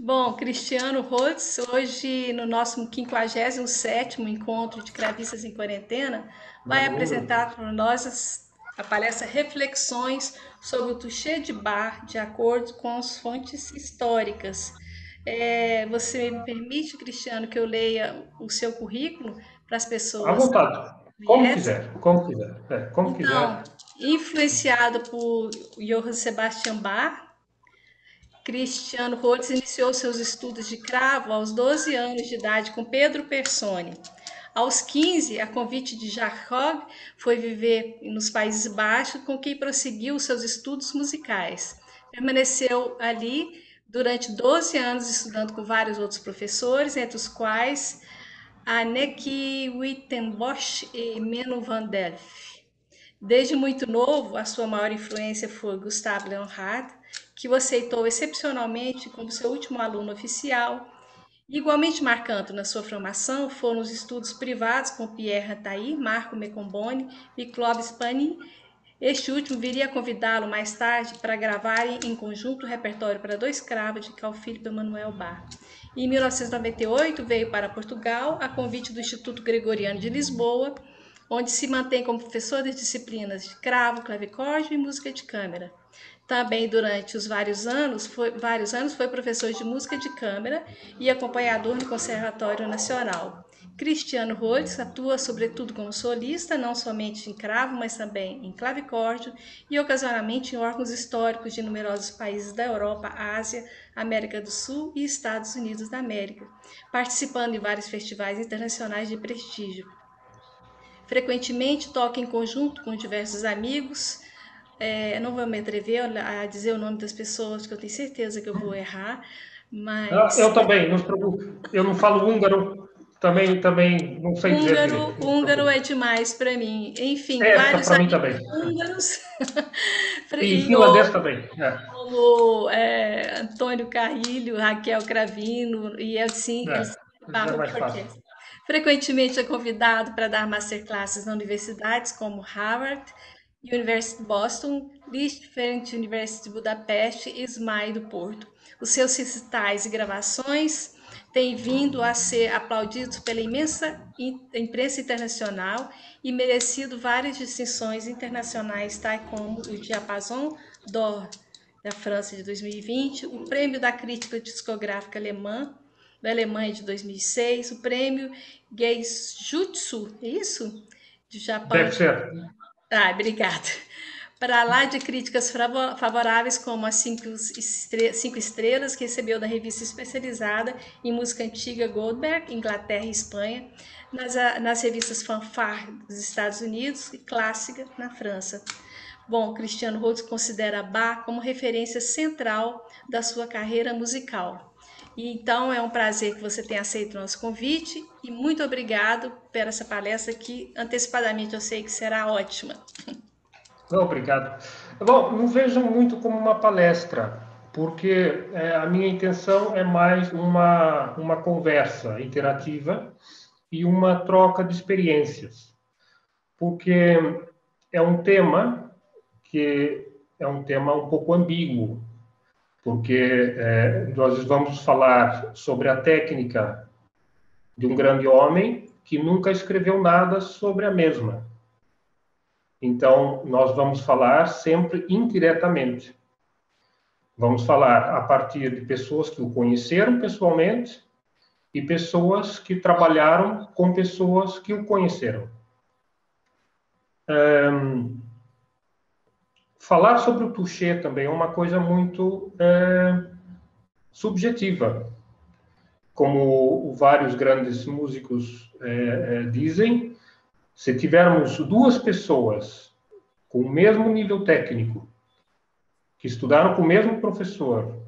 Bom, Cristiano Rhodes, hoje no nosso 57º encontro de cravistas em quarentena, vai apresentar para nós a palestra Reflexões sobre o touché de bar de acordo com as fontes históricas. Você me permite, Cristiano, que eu leia o seu currículo para as À pessoas que vontade. Como conhecem? quiser, como quiser. Como Então, quiser. influenciado por Johann Sebastian Bach, Cristiano Rhodes iniciou seus estudos de cravo aos 12 anos de idade com Pedro Persone. Aos 15, a convite de Jacob, foi viver nos Países Baixos, com quem prosseguiu seus estudos musicais. Permaneceu ali durante 12 anos estudando com vários outros professores, entre os quais Anneke Wittenbosch e Menno van Delft. Desde muito novo, a sua maior influência foi Gustave Leonhardt, que o aceitou excepcionalmente como seu último aluno oficial. Igualmente marcante na sua formação foram os estudos privados com Pierre Rattaï, Marco Mecomboni e Clovis Panin. Este último viria a convidá-lo mais tarde para gravarem em conjunto o repertório para dois cravos de Carl Philipp Emanuel Bach. Em 1998 veio para Portugal a convite do Instituto Gregoriano de Lisboa, onde se mantém como professor das disciplinas de cravo, clavicórdio e música de câmara. Também durante os vários anos foi professor de música de câmara e acompanhador no Conservatório Nacional. Cristiano Rhodes atua sobretudo como solista, não somente em cravo, mas também em clavicórdio e ocasionalmente em órgãos históricos de numerosos países da Europa, Ásia, América do Sul e Estados Unidos da América, participando em vários festivais internacionais de prestígio. Frequentemente toca em conjunto com diversos amigos. Não vou me atrever a dizer o nome das pessoas, que eu tenho certeza que eu vou errar, mas Eu também, não se preocupe. Eu não falo húngaro, também não sei dizer húngaro, direito. Não se húngaro é preocupe. demais para mim. Enfim, vários Para mim amigos também. húngaros E e finlandês outros também. como Antônio Carrilho, Raquel Cravino, e assim eles Já é falam mais fácil. português. Frequentemente é convidado para dar masterclasses na universidades como Harvard, University of Boston, Liechtenstein University de Budapeste e SMAI do Porto. Os seus recitais e gravações têm vindo a ser aplaudidos pela imensa imprensa internacional e merecido várias distinções internacionais, tais como o Diapason d'Or da França de 2020, o Prêmio da Crítica Discográfica Alemã da Alemanha de 2006, o Prêmio Geijutsu, é isso? Do Japão Deve de... ser. Obrigada. Para lá de críticas favoráveis, como as cinco estrelas que recebeu da revista especializada em música antiga Goldberg, Inglaterra e Espanha, nas revistas Fanfare dos Estados Unidos e Clássica na França. Bom, Cristiano Rhodes considera Bach como referência central da sua carreira musical. E então é um prazer que você tenha aceito o nosso convite e muito obrigado por essa palestra que antecipadamente eu sei que será ótima. Obrigado. Bom, não vejam muito como uma palestra, porque a minha intenção é mais uma conversa interativa e uma troca de experiências, porque é um tema que é um tema um pouco ambíguo, porque nós vamos falar sobre a técnica de um grande homem que nunca escreveu nada sobre a mesma. Então, nós vamos falar sempre indiretamente. Vamos falar a partir de pessoas que o conheceram pessoalmente e pessoas que trabalharam com pessoas que o conheceram. Falar sobre o touché também é uma coisa muito subjetiva. Como vários grandes músicos dizem, se tivermos duas pessoas com o mesmo nível técnico, que estudaram com o mesmo professor,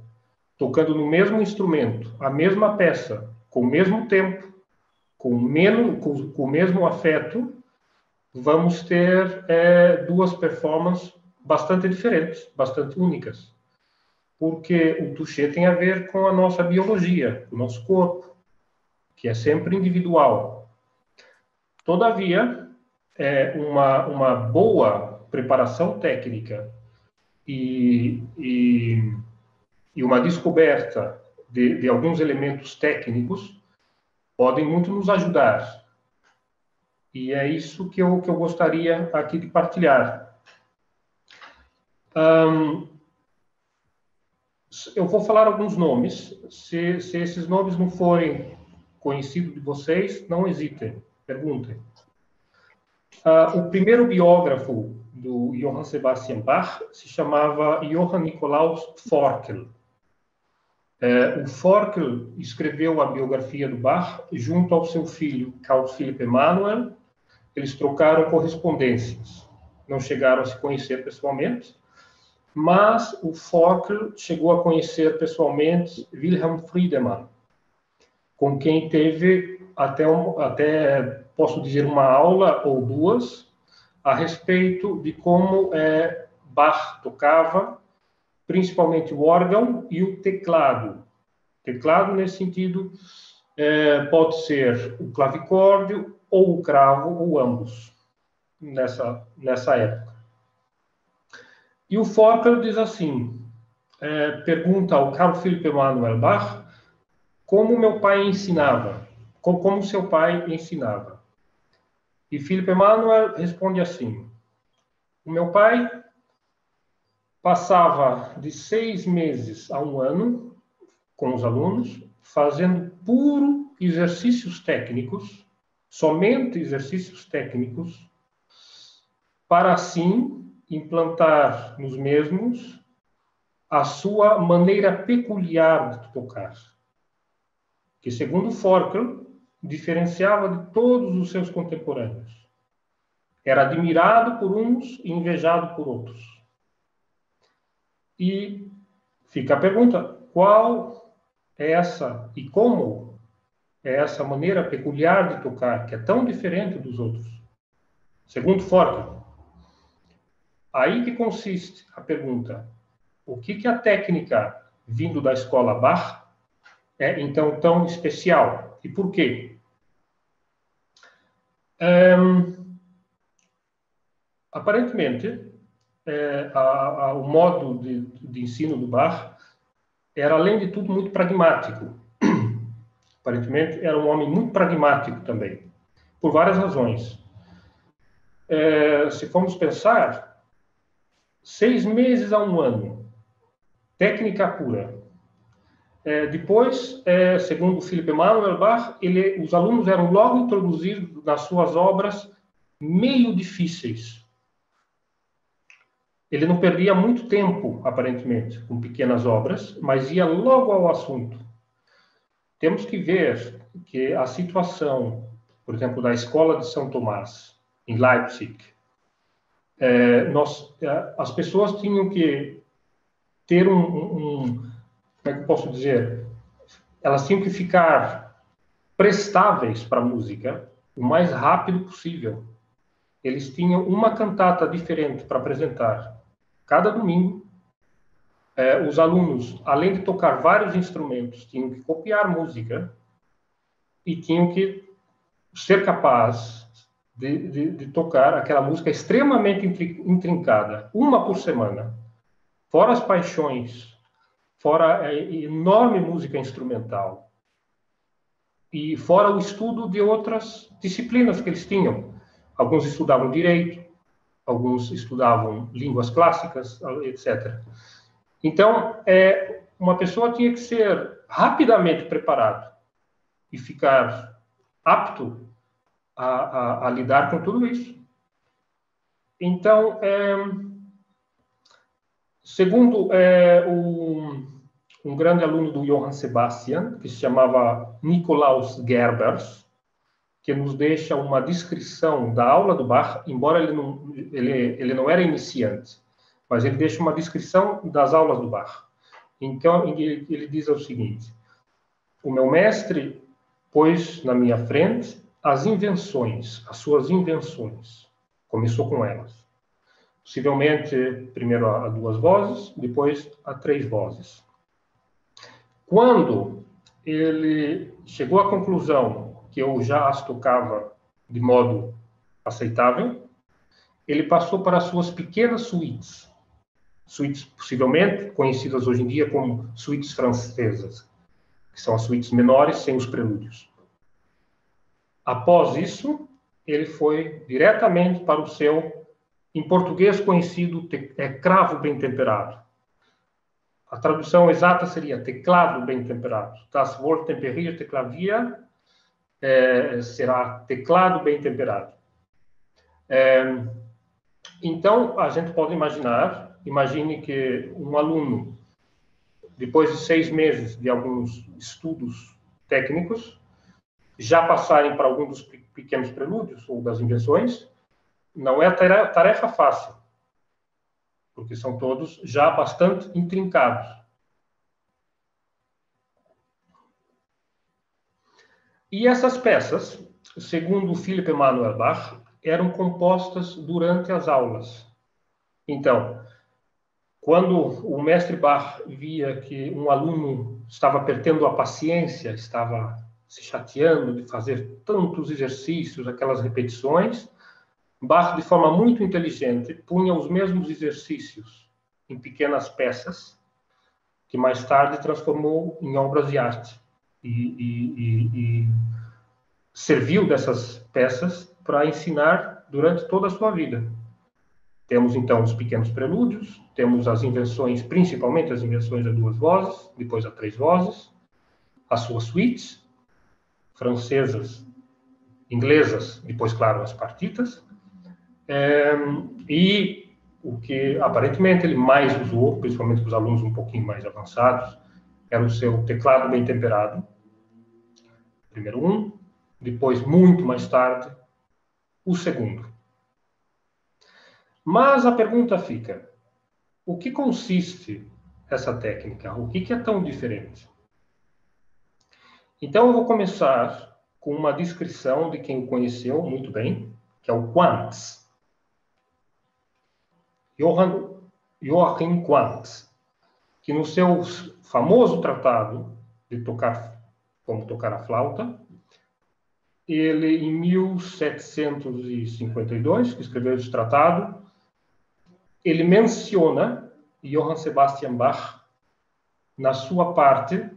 tocando no mesmo instrumento, a mesma peça, com o mesmo tempo, com o mesmo afeto, vamos ter duas performances bastante diferentes, bastante únicas. Porque o touché tem a ver com a nossa biologia, o nosso corpo, que é sempre individual. Todavia, uma boa preparação técnica e uma descoberta de alguns elementos técnicos podem muito nos ajudar. E é isso que eu gostaria aqui de partilhar. Eu vou falar alguns nomes. Se esses nomes não forem conhecidos de vocês, não hesitem, perguntem. O primeiro biógrafo do Johann Sebastian Bach se chamava Johann Nikolaus Forkel. O Forkel escreveu a biografia do Bach junto ao seu filho, Carl Philipp Emanuel. Eles trocaram correspondências. Não chegaram a se conhecer pessoalmente, mas o Forkel chegou a conhecer pessoalmente Wilhelm Friedemann, com quem teve até posso dizer, uma aula ou duas a respeito de como Bach tocava, principalmente o órgão e o teclado. Teclado, nesse sentido, pode ser o clavicórdio ou o cravo, ou ambos, nessa época. E o Forkel diz assim, pergunta ao Carl Philipp Emanuel Bach como meu pai ensinava, como seu pai ensinava. E Philipp Emanuel responde assim, o meu pai passava de 6 meses a 1 ano com os alunos, fazendo puro exercícios técnicos, somente exercícios técnicos, para assim implantar nos mesmos a sua maneira peculiar de tocar, que, segundo Forkel, diferenciava de todos os seus contemporâneos. Era admirado por uns e invejado por outros. E fica a pergunta, qual é essa e como é essa maneira peculiar de tocar, que é tão diferente dos outros? Segundo Forkel, aí que consiste a pergunta, o que a técnica vindo da escola Bach é então tão especial? E por quê? Aparentemente, o modo de ensino do Bach era, além de tudo, muito pragmático. Aparentemente, era um homem muito pragmático também, por várias razões. Se formos pensar, 6 meses a 1 ano, técnica pura. Depois, segundo Philipp Emanuel Bach, os alunos eram logo introduzidos nas suas obras meio difíceis. Ele não perdia muito tempo, aparentemente, com pequenas obras, mas ia logo ao assunto. Temos que ver que a situação, por exemplo, da Escola de São Tomás, em Leipzig, as pessoas tinham que ter como é que eu posso dizer? Elas tinham que ficar prestáveis para a música o mais rápido possível. Eles tinham uma cantata diferente para apresentar cada domingo. Os alunos, além de tocar vários instrumentos, tinham que copiar música e tinham que ser capazes de tocar aquela música extremamente intrincada, uma por semana, fora as paixões, fora a enorme música instrumental e fora o estudo de outras disciplinas que eles tinham. Alguns estudavam direito, alguns estudavam línguas clássicas, etc. Então, uma pessoa tinha que ser rapidamente preparado e ficar apto a lidar com tudo isso. Então, segundo um grande aluno do Johann Sebastian, que se chamava Nikolaus Gerbers, que nos deixa uma descrição da aula do Bach, embora ele não era iniciante, mas ele deixa uma descrição das aulas do Bach. Então, ele diz o seguinte, o meu mestre pôs na minha frente as suas invenções. Começou com elas. Possivelmente, primeiro a 2 vozes, depois a 3 vozes. Quando ele chegou à conclusão que eu já as tocava de modo aceitável, ele passou para as suas pequenas suítes. Suítes, possivelmente, conhecidas hoje em dia como suítes francesas. que são as suítes menores sem os prelúdios. Após isso, ele foi diretamente para o seu, em português conhecido, cravo bem temperado. A tradução exata seria teclado bem temperado. Das Wohltemperierte Klavier será teclado bem temperado. Então, a gente pode imagine que um aluno, depois de 6 meses de alguns estudos técnicos, já passarem para algum dos pequenos prelúdios ou das invenções, não é tarefa fácil, porque são todos já bastante intrincados. E essas peças, segundo Philipp Emanuel Bach, eram compostas durante as aulas. Então, quando o mestre Bach via que um aluno estava perdendo a paciência, estava se chateando de fazer tantos exercícios, aquelas repetições, Bach, de forma muito inteligente, punha os mesmos exercícios em pequenas peças, que mais tarde transformou em obras de arte. E serviu dessas peças para ensinar durante toda a sua vida. Temos, então, os pequenos prelúdios, temos as invenções, principalmente as invenções a 2 vozes, depois a 3 vozes, as suas suítes, francesas, inglesas, depois, claro, as partitas, e o que, aparentemente, ele mais usou, principalmente para os alunos um pouquinho mais avançados, era o seu teclado bem temperado, primeiro um, depois, muito mais tarde, o segundo. Mas a pergunta fica, o que consiste essa técnica? O que é tão diferente? Então, eu vou começar com uma descrição de quem o conheceu muito bem, que é o Quantz. Joachim Quantz, que no seu famoso tratado de como tocar a flauta, ele, em 1752, que escreveu esse tratado, ele menciona Johann Sebastian Bach na sua parte.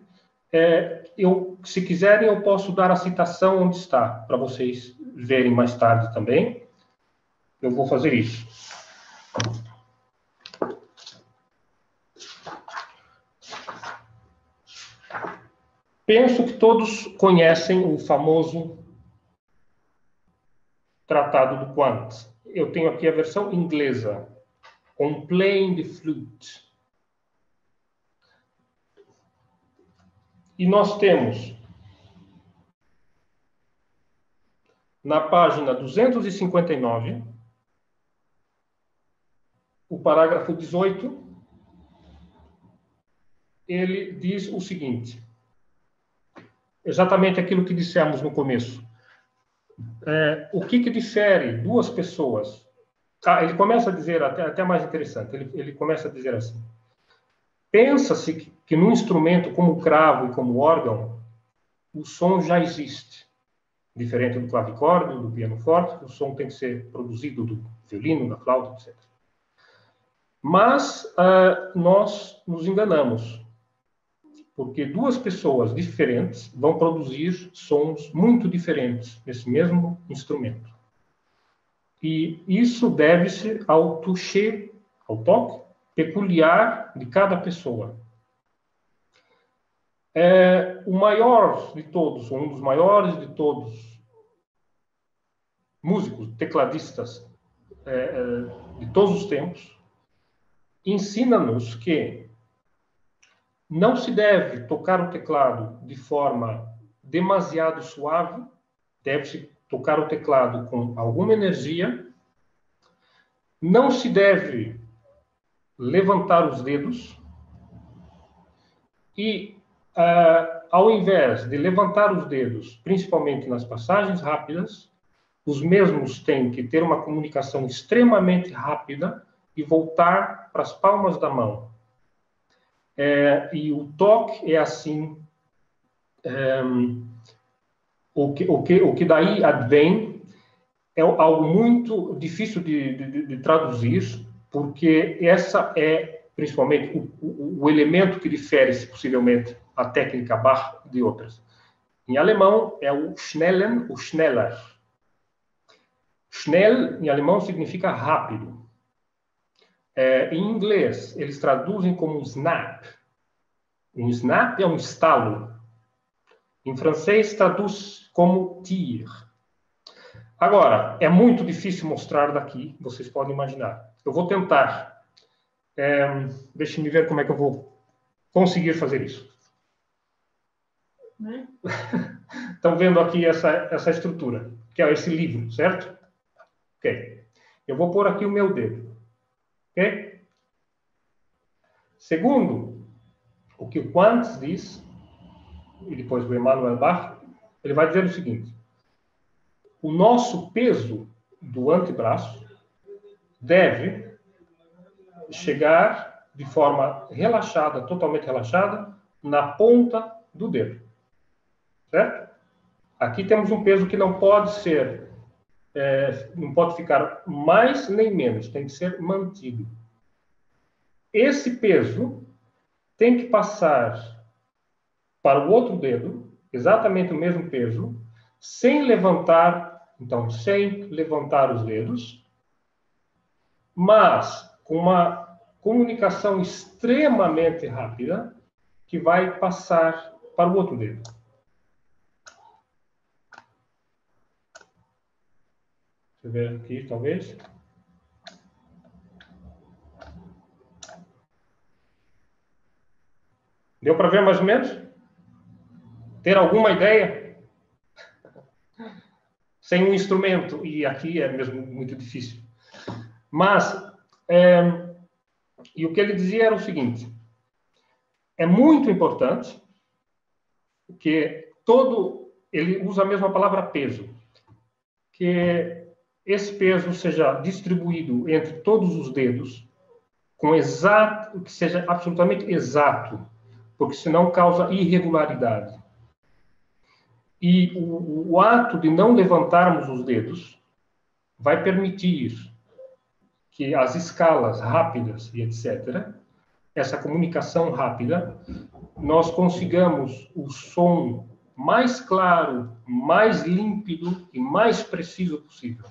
Se quiserem, eu posso dar a citação onde está, para vocês verem mais tarde também. Eu vou fazer isso. Penso que todos conhecem o famoso Tratado do Quantz. Eu tenho aqui a versão inglesa. On Playing the Flute. E nós temos, na página 259, o parágrafo 18, ele diz o seguinte, exatamente aquilo que dissemos no começo. O que difere duas pessoas? Ele começa a dizer, até mais interessante, ele começa a dizer assim, pensa-se que num instrumento como o cravo e como o órgão, o som já existe. Diferente do clavicórdio, do piano forte, o som tem que ser produzido do violino, da flauta, etc. Mas nós nos enganamos, porque duas pessoas diferentes vão produzir sons muito diferentes nesse mesmo instrumento. E isso deve-se ao toucher, ao toque peculiar de cada pessoa. O maior de todos, ou um dos maiores de todos, músicos, tecladistas de todos os tempos, ensina-nos que não se deve tocar o teclado de forma demasiado suave, deve-se tocar o teclado com alguma energia, não se deve levantar os dedos e, ao invés de levantar os dedos, principalmente nas passagens rápidas, os mesmos têm que ter uma comunicação extremamente rápida e voltar para as palmas da mão. E o toque é assim, o que daí advém é algo muito difícil de traduzir, porque essa é, principalmente, o elemento que difere, possivelmente, a técnica Bach de outras. Em alemão é o schnellen, o schneller. Schnell, em alemão, significa rápido. Em inglês, eles traduzem como um snap. Um snap é um estalo. Em francês, traduz como tir. Agora, é muito difícil mostrar daqui, vocês podem imaginar. Eu vou tentar. Deixem-me ver como é que eu vou conseguir fazer isso. Estão vendo aqui essa estrutura, que é esse livro, certo? Ok. Eu vou pôr aqui o meu dedo. Ok? Segundo o que o Quantz diz, e depois o Emanuel Bach, ele vai dizer o seguinte: o nosso peso do antebraço deve chegar de forma relaxada, totalmente relaxada, na ponta do dedo. Certo? Aqui temos um peso que não pode ser, não pode ficar mais nem menos, tem que ser mantido. Esse peso tem que passar para o outro dedo, exatamente o mesmo peso, sem levantar, então, sem levantar os dedos, mas com uma comunicação extremamente rápida que vai passar para o outro dedo. Deixa eu ver aqui, talvez. Deu para ver mais ou menos? Ter alguma ideia? Sem um instrumento, e aqui é mesmo muito difícil. Mas, e o que ele dizia era o seguinte: é muito importante que ele usa a mesma palavra peso, que esse peso seja distribuído entre todos os dedos, que seja absolutamente exato, porque senão causa irregularidade. E o ato de não levantarmos os dedos vai permitir que as escalas rápidas e etc., essa comunicação rápida, nós consigamos o som mais claro, mais límpido e mais preciso possível.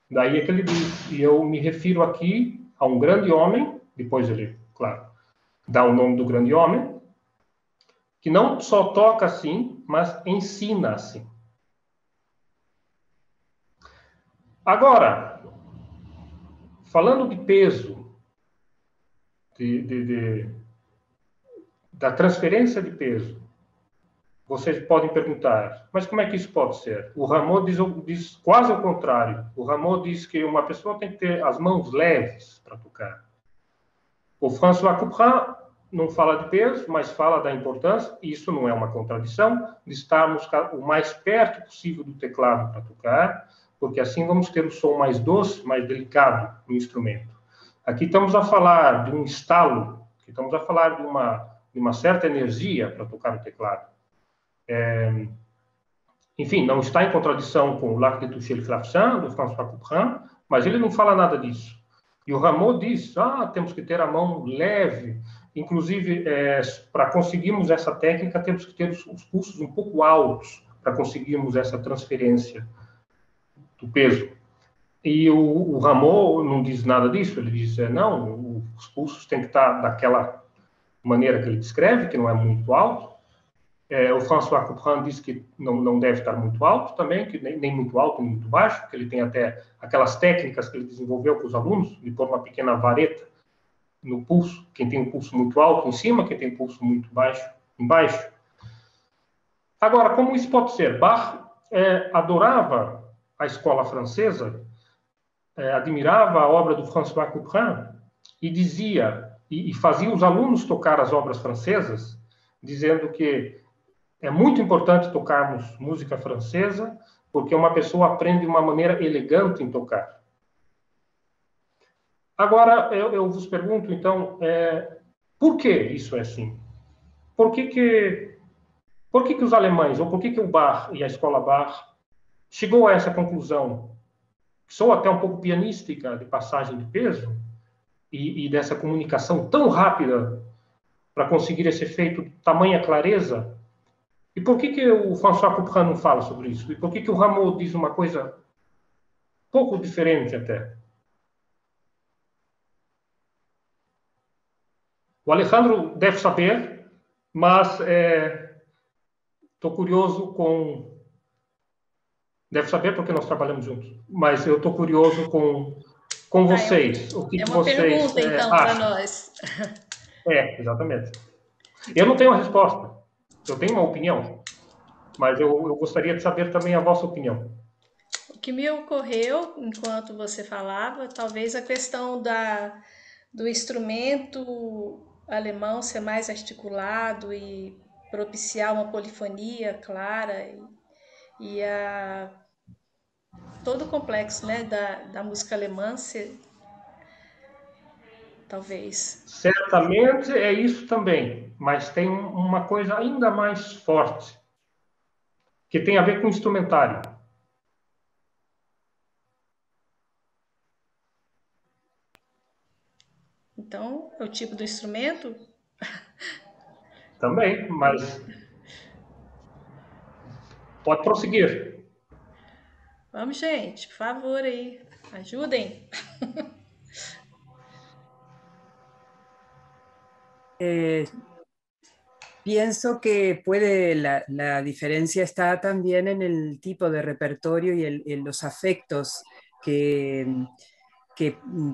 Daí é que ele diz, e eu me refiro aqui a um grande homem, depois ele, claro, dá o nome do grande homem, que não só toca assim, mas ensina assim. Agora, falando de peso, da transferência de peso, vocês podem perguntar, mas como é que isso pode ser? O Rameau diz quase ao contrário. O Rameau diz que uma pessoa tem que ter as mãos leves para tocar. O François Couperin não fala de peso, mas fala da importância, e isso não é uma contradição, de estarmos o mais perto possível do teclado para tocar, porque assim vamos ter o som mais doce, mais delicado no instrumento. Aqui estamos a falar de um estalo, aqui estamos a falar de uma certa energia para tocar o teclado. Enfim, não está em contradição com o L'Arc de toucher le clavecin, do François Couperin, mas ele não fala nada disso. E o Rameau diz, temos que ter a mão leve, inclusive, para conseguirmos essa técnica, temos que ter os pulsos um pouco altos, para conseguirmos essa transferência do peso. E o Rameau não diz nada disso, ele diz, não, os pulsos têm que estar daquela maneira que ele descreve, que não é muito alto. O François Couperin diz que não deve estar muito alto também, que nem muito alto, nem muito baixo, que ele tem até aquelas técnicas que ele desenvolveu com os alunos, de pôr uma pequena vareta no pulso, quem tem um pulso muito alto em cima, quem tem um pulso muito baixo embaixo. Agora, como isso pode ser? Bach adorava a escola francesa, admirava a obra do François Couperin e dizia, e fazia os alunos tocar as obras francesas, dizendo que é muito importante tocarmos música francesa, porque uma pessoa aprende de uma maneira elegante em tocar. Agora, eu vos pergunto, então, por que isso é assim? Por que os alemães, ou por que o Bach e a escola Bach chegou a essa conclusão, que sou até um pouco pianística, de passagem de peso, e dessa comunicação tão rápida para conseguir esse efeito de tamanha clareza? E por que o François Couperin não fala sobre isso? E por que o Rameau diz uma coisa pouco diferente até? O Alejandro deve saber, mas estou curioso com... Deve saber porque nós trabalhamos juntos, mas eu estou curioso com vocês. O que É uma vocês pergunta, então, para acham? nós. Exatamente. Eu não tenho a resposta. Eu tenho uma opinião, mas eu gostaria de saber também a vossa opinião. O que me ocorreu enquanto você falava, talvez a questão do instrumento alemão ser mais articulado e propiciar uma polifonia clara e todo o complexo, né, da música alemã ser, talvez. Certamente é isso também, mas tem uma coisa ainda mais forte, que tem a ver com o instrumentário. Então, é o tipo do instrumento? Também, mas pode prosseguir. Vamos, gente, por favor aí, ajudem. Eh, Pienso que puede, la diferencia está también en el tipo de repertorio y en los afectos que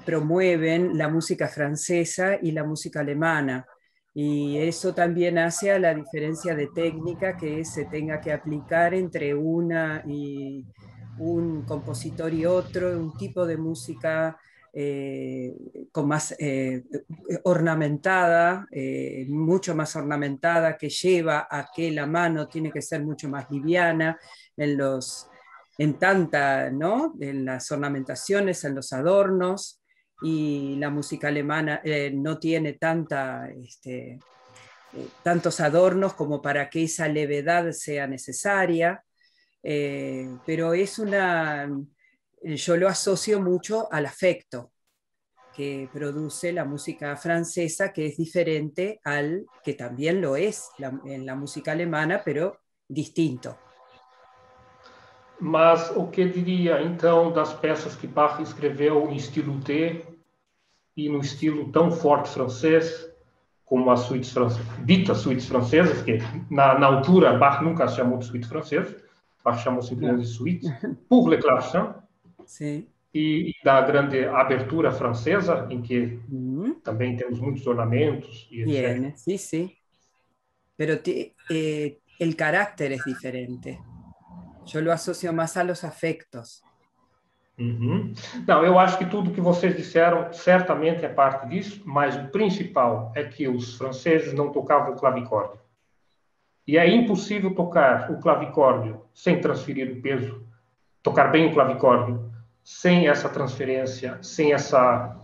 promueven la música francesa y la música alemana. Y eso también hace a la diferencia de técnica que se tenga que aplicar entre una y un compositor y otro, un tipo de música con más ornamentada, mucho más ornamentada, que lleva a que la mano tiene que ser mucho más liviana en tanta, ¿no? En las ornamentaciones, en los adornos, y la música alemana no tiene tantos adornos como para que esa levedad sea necesaria, pero yo lo asocio mucho al afecto que produce la música francesa, que es diferente al que también lo es en la música alemana, pero distinto. Mas o que diria, então, das peças que Bach escreveu em estilo T e no estilo tão forte francês, como as suítes ditas suítes francesas, que na altura Bach nunca as chamou de suíte francesa, Bach chamou simplesmente de suíte, pour le clavecin, e da grande abertura francesa, em que também temos muitos ornamentos e etc. Bien, sí, sí. Pero el carácter es diferente. Yo lo asocio más a los afectos. Uhum. Não, eu acho que tudo que vocês disseram certamente é parte disso, mas o principal é que os franceses não tocavam o clavicórdio. E é impossível tocar o clavicórdio sem transferir o peso, tocar bem o clavicórdio, sem essa transferência, sem essa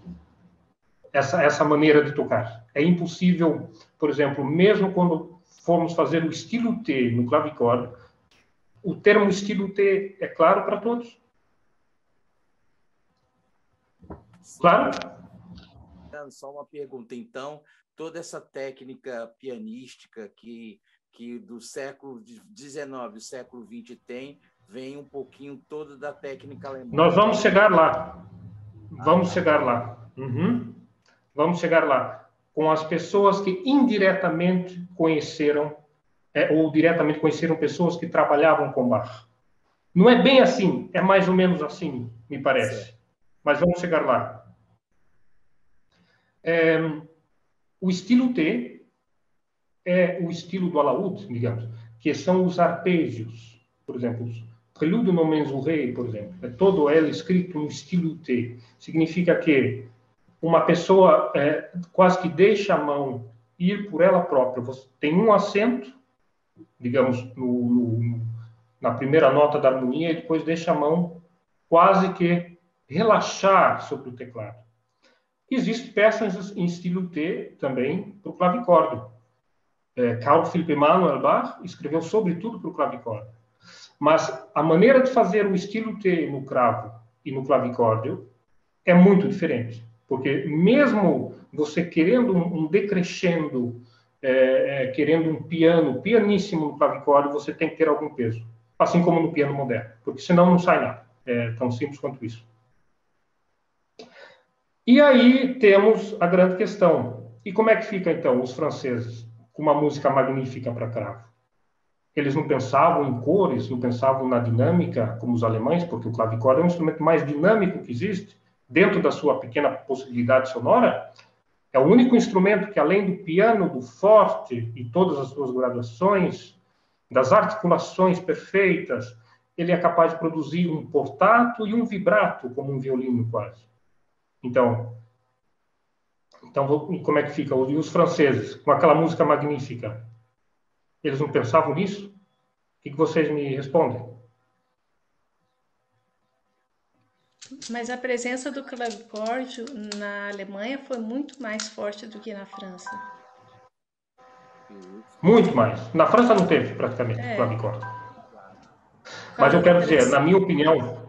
maneira de tocar. É impossível, por exemplo, mesmo quando formos fazer o estilo T no clavicórdio, o termo estilo T é claro para todos? Claro? Só uma pergunta, então, toda essa técnica pianística que do século XIX, século XX tem, vem um pouquinho toda da técnica alemã. Nós vamos chegar lá. Vamos chegar lá. Uhum. Vamos chegar lá. Com as pessoas que indiretamente conheceram, ou diretamente conheceram pessoas que trabalhavam com Bach. Não é bem assim, é mais ou menos assim, me parece. Certo. Mas vamos chegar lá. O estilo T é o estilo do alaúde, digamos, que são os arpejos, por exemplo, o Prélude no Mensuré, por exemplo, é todo ele escrito no estilo T. Significa que uma pessoa quase que deixa a mão ir por ela própria. Você tem um acento, digamos, na primeira nota da harmonia, e depois deixa a mão quase que relaxar sobre o teclado. Existem peças em estilo T também para o clavicórdio. Carl Philipp Emanuel Bach escreveu sobretudo para o clavicórdio. Mas a maneira de fazer o estilo T no cravo e no clavicórdio é muito diferente. Porque mesmo você querendo um decrescendo querendo um piano pianíssimo no clavicórdio, você tem que ter algum peso, assim como no piano moderno, porque senão não sai nada. É tão simples quanto isso. E aí temos a grande questão. E como é que fica, então, os franceses com uma música magnífica para cravo? Eles não pensavam em cores, não pensavam na dinâmica, como os alemães, porque o clavicórdio é um instrumento mais dinâmico que existe, dentro da sua pequena possibilidade sonora. É o único instrumento que, além do piano, do forte e todas as suas graduações, das articulações perfeitas, ele é capaz de produzir um portato e um vibrato, como um violino quase. Então, como é que fica? E os franceses, com aquela música magnífica, eles não pensavam nisso? O que vocês me respondem? Mas a presença do clavicórdio na Alemanha foi muito mais forte do que na França. Muito mais. Na França não teve, praticamente, clavicórdio. Mas eu quero dizer, na minha opinião,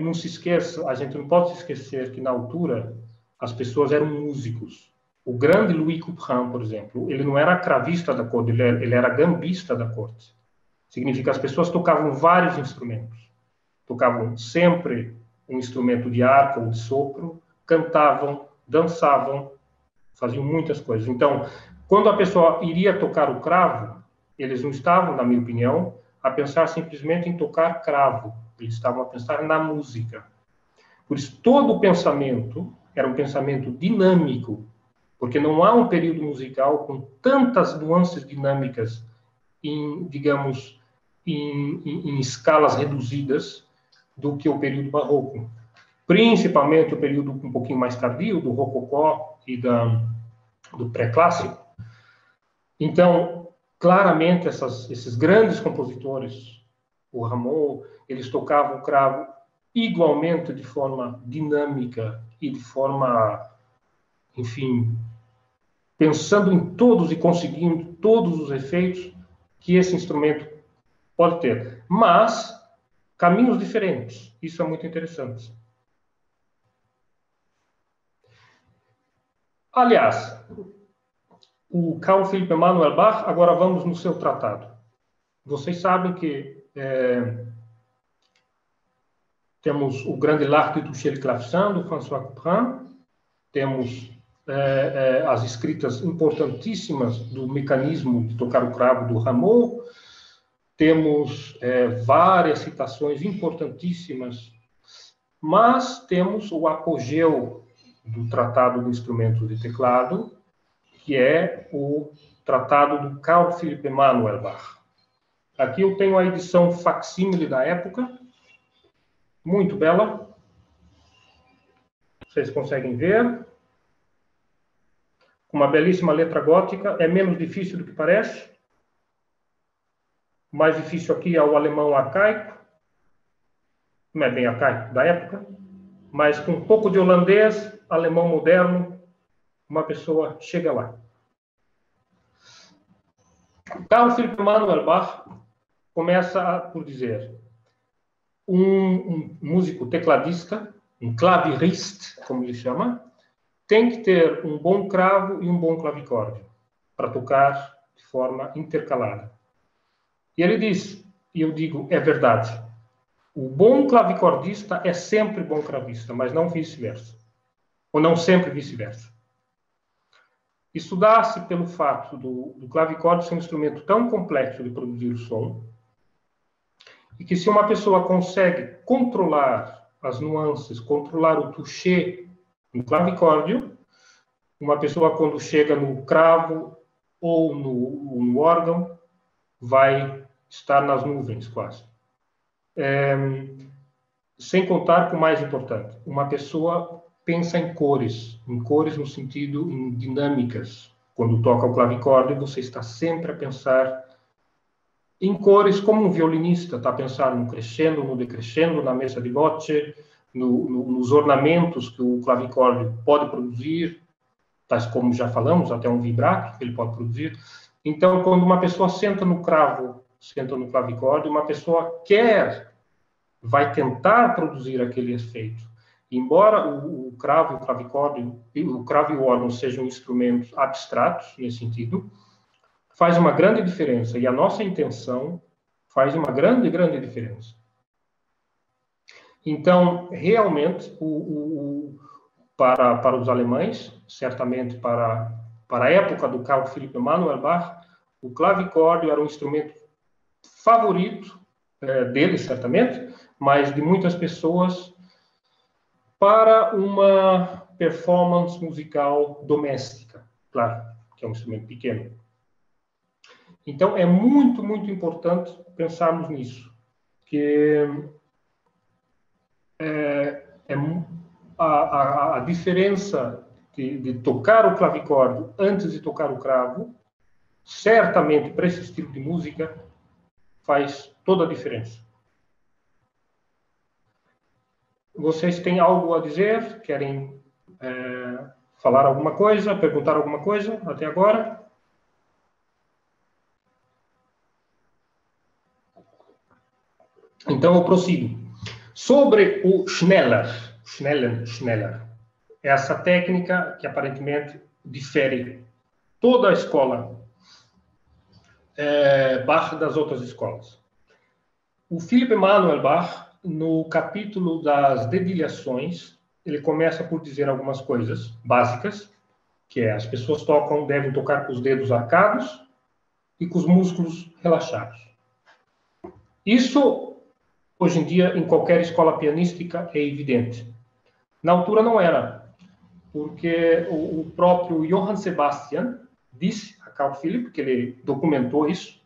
não se esqueça, a gente não pode se esquecer que, na altura, as pessoas eram músicos. O grande Louis Couperin, por exemplo, ele não era cravista da corte, ele era gambista da corte. Significa que as pessoas tocavam vários instrumentos. Tocavam sempre um instrumento de arco ou de sopro, cantavam, dançavam, faziam muitas coisas. Então, quando a pessoa iria tocar o cravo, eles não estavam, na minha opinião, a pensar simplesmente em tocar cravo. Eles estavam a pensar na música. Por isso, todo o pensamento era um pensamento dinâmico, porque não há um período musical com tantas nuances dinâmicas digamos, em escalas reduzidas do que o período barroco. Principalmente o período um pouquinho mais tardio, do rococó e do pré-clássico. Então, claramente, esses grandes compositores, o Rameau, eles tocavam o cravo igualmente de forma dinâmica e de forma, enfim, pensando em todos e conseguindo todos os efeitos que esse instrumento pode ter. Mas, caminhos diferentes. Isso é muito interessante. Aliás, o Carl Philipp Emanuel Bach, agora vamos no seu tratado. Vocês sabem que temos o grande L'Art de toucher le clavecin, do François Couperin, temos as escritas importantíssimas do mecanismo de tocar o cravo do Rameau, temos várias citações importantíssimas, mas temos o apogeu do Tratado do Instrumento de Teclado, que é o Tratado do Carl Philipp Emanuel Bach. Aqui eu tenho a edição facsímile da época, muito bela. Vocês conseguem ver. Com uma belíssima letra gótica, é menos difícil do que parece. O mais difícil aqui é o alemão arcaico, não é bem arcaico, da época, mas com um pouco de holandês, alemão moderno, uma pessoa chega lá. Carl Philipp Emanuel Bach começa por dizer: um músico tecladista, um claviriste, como ele chama, tem que ter um bom cravo e um bom clavicórdio para tocar de forma intercalada. E ele diz, e eu digo, é verdade, o bom clavicordista é sempre bom cravista, mas não vice-versa. Ou não sempre vice-versa. Isso dá-se pelo fato do clavicórdio ser um instrumento tão complexo de produzir o som, e que se uma pessoa consegue controlar as nuances, controlar o toucher no clavicórdio, uma pessoa quando chega no cravo ou no órgão, vai estar nas nuvens quase. Sem contar com o mais importante, uma pessoa pensa em cores no sentido em dinâmicas. Quando toca o clavicórdio, você está sempre a pensar em cores como um violinista está a pensar no crescendo, no decrescendo, na messa de voce, nos ornamentos que o clavicórdio pode produzir, tais como já falamos, até um vibrato que ele pode produzir. Então, quando uma pessoa senta no cravo, senta no clavicórdio, uma pessoa vai tentar produzir aquele efeito. Embora o cravo, o clavicórdio, o cravo e o órgão sejam instrumentos abstratos nesse sentido, faz uma grande diferença, e a nossa intenção faz uma grande, grande diferença. Então, realmente, para os alemães, certamente para a época do Carl Philipp Emanuel Bach, o clavicórdio era um instrumento favorito deles, certamente, mas de muitas pessoas, para uma performance musical doméstica, claro, que é um instrumento pequeno. Então, é muito, muito importante pensarmos nisso, que a diferença de tocar o clavicórdio antes de tocar o cravo, certamente, para esse estilo de música, faz toda a diferença. Vocês têm algo a dizer? Querem falar alguma coisa? Perguntar alguma coisa até agora? Então, eu prossigo. Sobre o Schneller, essa técnica que aparentemente difere toda a escola Bach das outras escolas. O Philipp Emanuel Bach, no capítulo das dedilhações, ele começa por dizer algumas coisas básicas, que é: as pessoas devem tocar com os dedos arcados e com os músculos relaxados. Isso, hoje em dia, em qualquer escola pianística, é evidente. Na altura não era, porque o próprio Johann Sebastian disse a Carl Philipp, que ele documentou isso,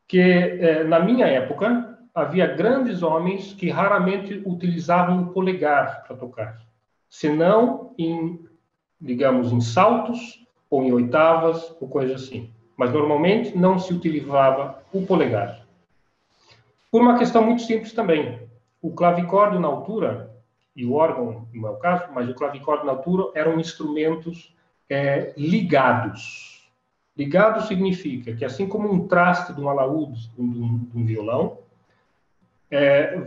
que na minha época havia grandes homens que raramente utilizavam o polegar para tocar, senão digamos, em saltos ou em oitavas ou coisa assim. Mas normalmente não se utilizava o polegar. Por uma questão muito simples também. O clavicórdio na altura, e o órgão no meu caso, mas o clavicórdio na altura eram instrumentos ligados. Ligado significa que, assim como um traste de um alaúde, de um violão,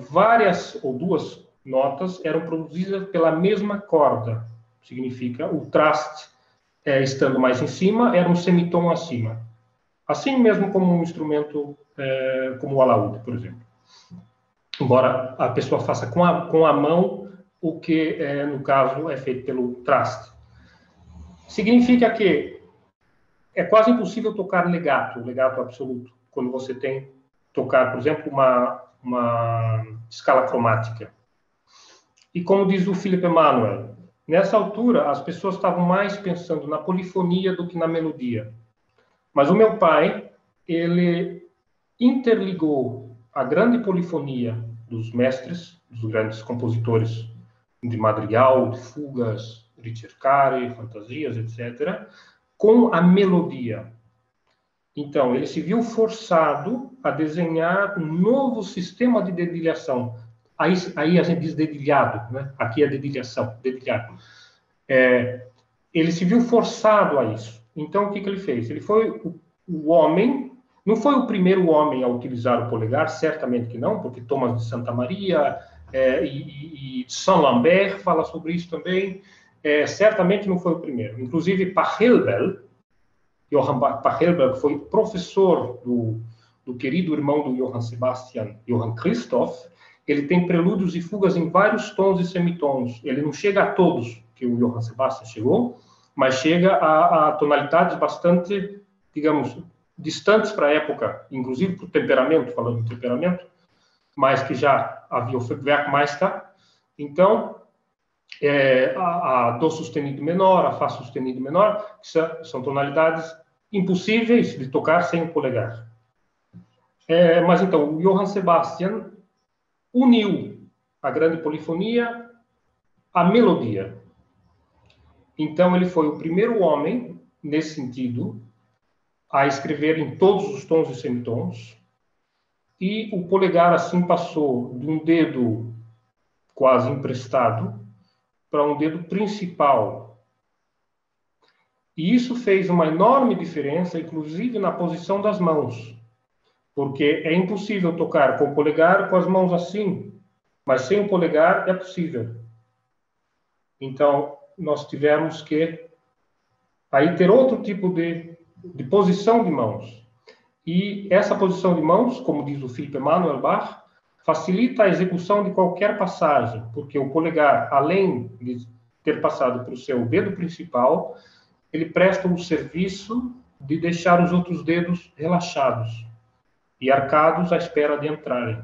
várias ou duas notas eram produzidas pela mesma corda. Significa o traste, estando mais em cima, era um semitom acima. Assim mesmo como um instrumento como o alaúde, por exemplo. Embora a pessoa faça com a mão o que, no caso, é feito pelo traste. Significa que é quase impossível tocar legato absoluto, quando você tem tocar, por exemplo, uma escala cromática. E como diz o Philipp Emanuel, nessa altura as pessoas estavam mais pensando na polifonia do que na melodia. Mas o meu pai, ele interligou a grande polifonia dos mestres, dos grandes compositores de madrigal, de fugas, ricercare, fantasias, etc., com a melodia. Então, ele se viu forçado a desenhar um novo sistema de dedilhação. Aí a gente diz dedilhado, né? Aqui é dedilhação, dedilhado. Ele se viu forçado a isso. Então, o que ele fez? Ele foi o homem, não foi o primeiro homem a utilizar o polegar, certamente que não, porque Thomas de Santa Maria e Saint-Lambert fala sobre isso também. Certamente não foi o primeiro. Inclusive, Pachelbel, Johann Pachelbel, foi professor do querido irmão do Johann Sebastian, Johann Christoph. Ele tem prelúdios e fugas em vários tons e semitons. Ele não chega a todos que o Johann Sebastian chegou, mas chega a tonalidades bastante, digamos, distantes para a época, inclusive para o temperamento, falando de temperamento, mas que já havia o Werkmeister. Então, a Dó sustenido menor, a Fá sustenido menor, são tonalidades impossíveis de tocar sem o polegar. Mas então, o Johann Sebastian uniu a grande polifonia à melodia. Então, ele foi o primeiro homem, nesse sentido, a escrever em todos os tons e semitons, e o polegar, assim, passou de um dedo quase emprestado para um dedo principal. E isso fez uma enorme diferença, inclusive na posição das mãos, porque é impossível tocar com o polegar com as mãos assim, mas sem o polegar é possível. Então, nós tivemos que aí ter outro tipo de posição de mãos. E essa posição de mãos, como diz o Philipp Emanuel Bach, facilita a execução de qualquer passagem, porque o polegar, além de ter passado para o seu dedo principal, ele presta um serviço de deixar os outros dedos relaxados e arcados à espera de entrarem.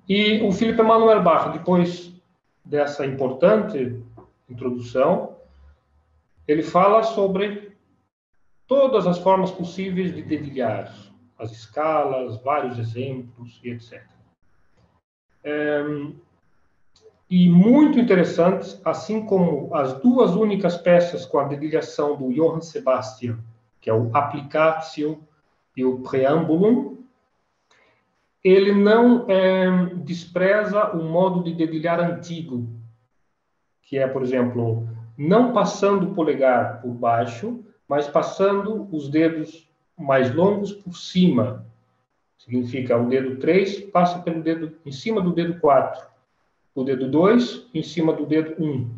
E o Philipp Emanuel Bach, depois dessa importante introdução, ele fala sobre todas as formas possíveis de dedilhar, as escalas, vários exemplos e etc. E muito interessante, assim como as duas únicas peças com a dedilhação do Johann Sebastian, que é o Applicatio e o Preambulum, ele não despreza o modo de dedilhar antigo, que é, por exemplo, não passando o polegar por baixo, mas passando os dedos mais longos por cima. Significa o dedo 3 passa pelo dedo em cima do dedo 4, o dedo 2 em cima do dedo 1.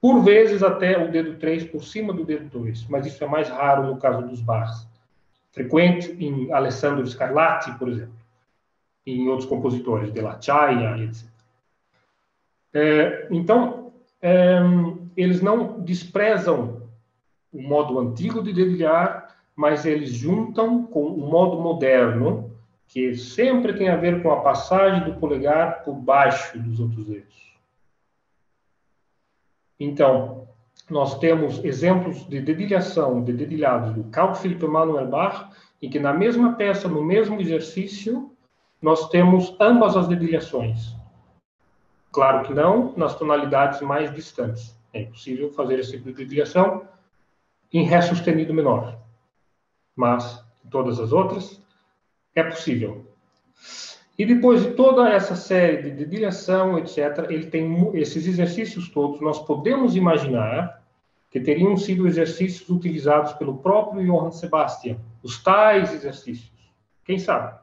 Por vezes até o dedo 3 por cima do dedo 2, mas isso é mais raro no caso dos Bachs. Frequente em Alessandro Scarlatti, por exemplo, e em outros compositores, de La Chaia, etc. Então, eles não desprezam o modo antigo de dedilhar, mas eles juntam com o modo moderno, que sempre tem a ver com a passagem do polegar por baixo dos outros dedos. Então, nós temos exemplos de dedilhação, de dedilhados do Carl Philipp Emanuel Bach, em que na mesma peça, no mesmo exercício, nós temos ambas as dedilhações. Claro que não nas tonalidades mais distantes. É impossível fazer esse tipo de dedilhação em Ré sustenido menor. Mas, em todas as outras, é possível. E depois de toda essa série de dedilhação, etc., ele tem esses exercícios todos, nós podemos imaginar que teriam sido exercícios utilizados pelo próprio Johann Sebastian, os tais exercícios. Quem sabe?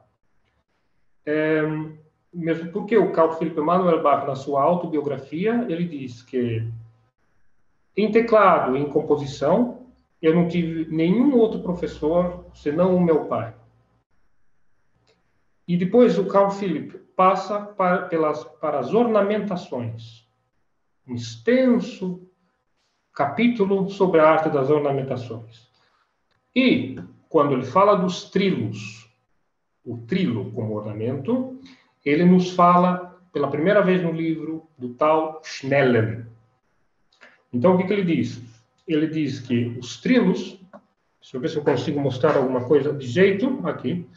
Mesmo porque o Carl Philipp Emanuel Bach, na sua autobiografia, ele diz que em teclado e em composição, eu não tive nenhum outro professor senão o meu pai. E depois o Carl Philipp passa para as ornamentações. Um extenso capítulo sobre a arte das ornamentações. E, quando ele fala dos trilos, o trilo como ornamento, ele nos fala, pela primeira vez no livro, do tal Schnellen. Então, o que ele diz? Ele diz que os trilos, deixa eu ver se eu consigo mostrar alguma coisa de jeito aqui.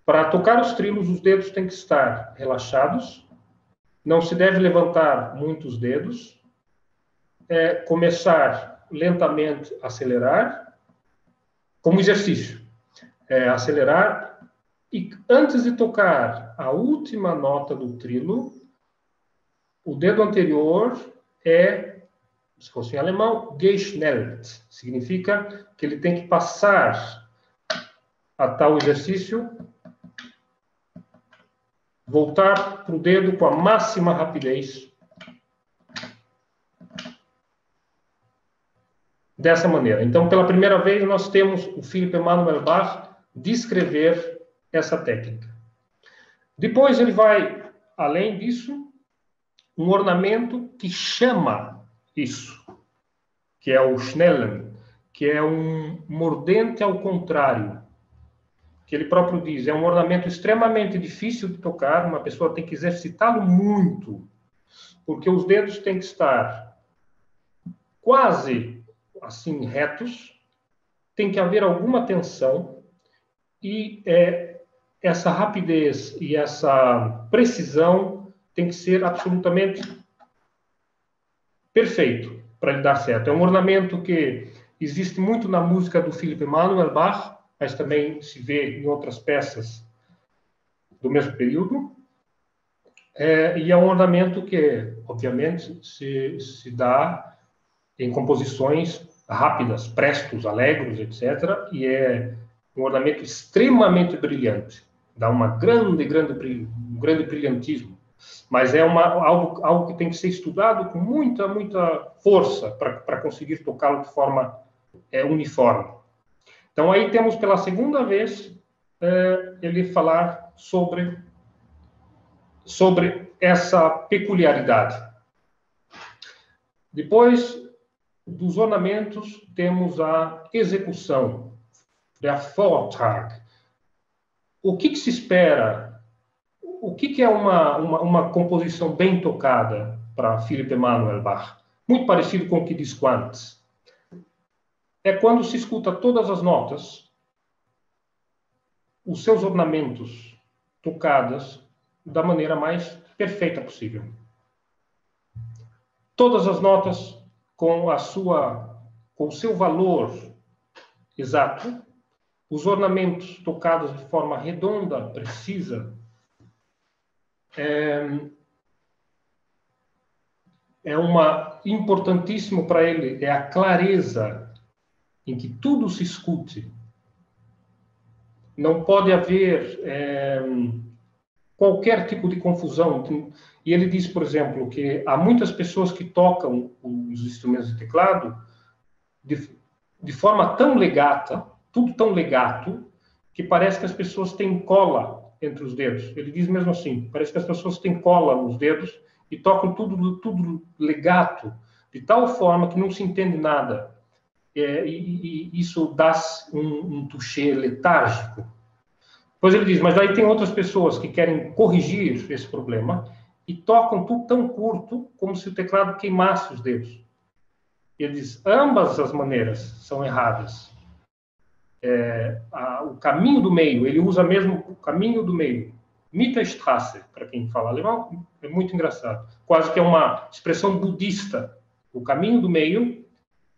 Para tocar os trilos, os dedos têm que estar relaxados, não se deve levantar muitos dedos, começar lentamente a acelerar, como exercício. Acelerar, e antes de tocar a última nota do trilo, o dedo anterior se fosse em alemão, geschnellt. Significa que ele tem que passar a tal exercício, voltar para o dedo com a máxima rapidez. Dessa maneira. Então, pela primeira vez, nós temos o Philipp Emanuel Bach descrever essa técnica. Depois ele vai, além disso, um ornamento que chama isso, que é o Schnellen, que é um mordente ao contrário, que ele próprio diz, é um ornamento extremamente difícil de tocar, uma pessoa tem que exercitá-lo muito, porque os dedos têm que estar quase assim retos, tem que haver alguma tensão, e essa rapidez e essa precisão tem que ser absolutamente perfeito para ele dar certo. É um ornamento que existe muito na música do Philipp Emanuel Bach, mas também se vê em outras peças do mesmo período. E é um ornamento que, obviamente, se dá em composições rápidas, prestos, alegros, etc. E é um ornamento extremamente brilhante. Dá um grande brilhantismo. Mas é algo que tem que ser estudado com muita força para conseguir tocá-lo de forma uniforme. Então, aí temos pela segunda vez ele falar sobre essa peculiaridade. Depois dos ornamentos, temos a execução, der Vortrag. O que se espera? O que é uma composição bem tocada para Philipp Emanuel Bach? Muito parecido com o que diz Quantz. É quando se escuta todas as notas, os seus ornamentos tocadas da maneira mais perfeita possível. Todas as notas com o seu valor exato, os ornamentos tocados de forma redonda, precisa. Importantíssimo para ele é a clareza em que tudo se escute. Não pode haver qualquer tipo de confusão. E ele diz, por exemplo, que há muitas pessoas que tocam os instrumentos de teclado de forma tão legata, tudo tão legato, que parece que as pessoas têm cola entre os dedos. Ele diz mesmo assim, parece que as pessoas têm cola nos dedos e tocam tudo legato, de tal forma que não se entende nada. E isso dá um touché letárgico. Depois ele diz, mas aí tem outras pessoas que querem corrigir esse problema e tocam tudo tão curto como se o teclado queimasse os dedos. Ele diz, ambas as maneiras são erradas. O caminho do meio, ele usa mesmo o caminho do meio. Mittelstraße, para quem fala alemão, é muito engraçado. Quase que é uma expressão budista. O caminho do meio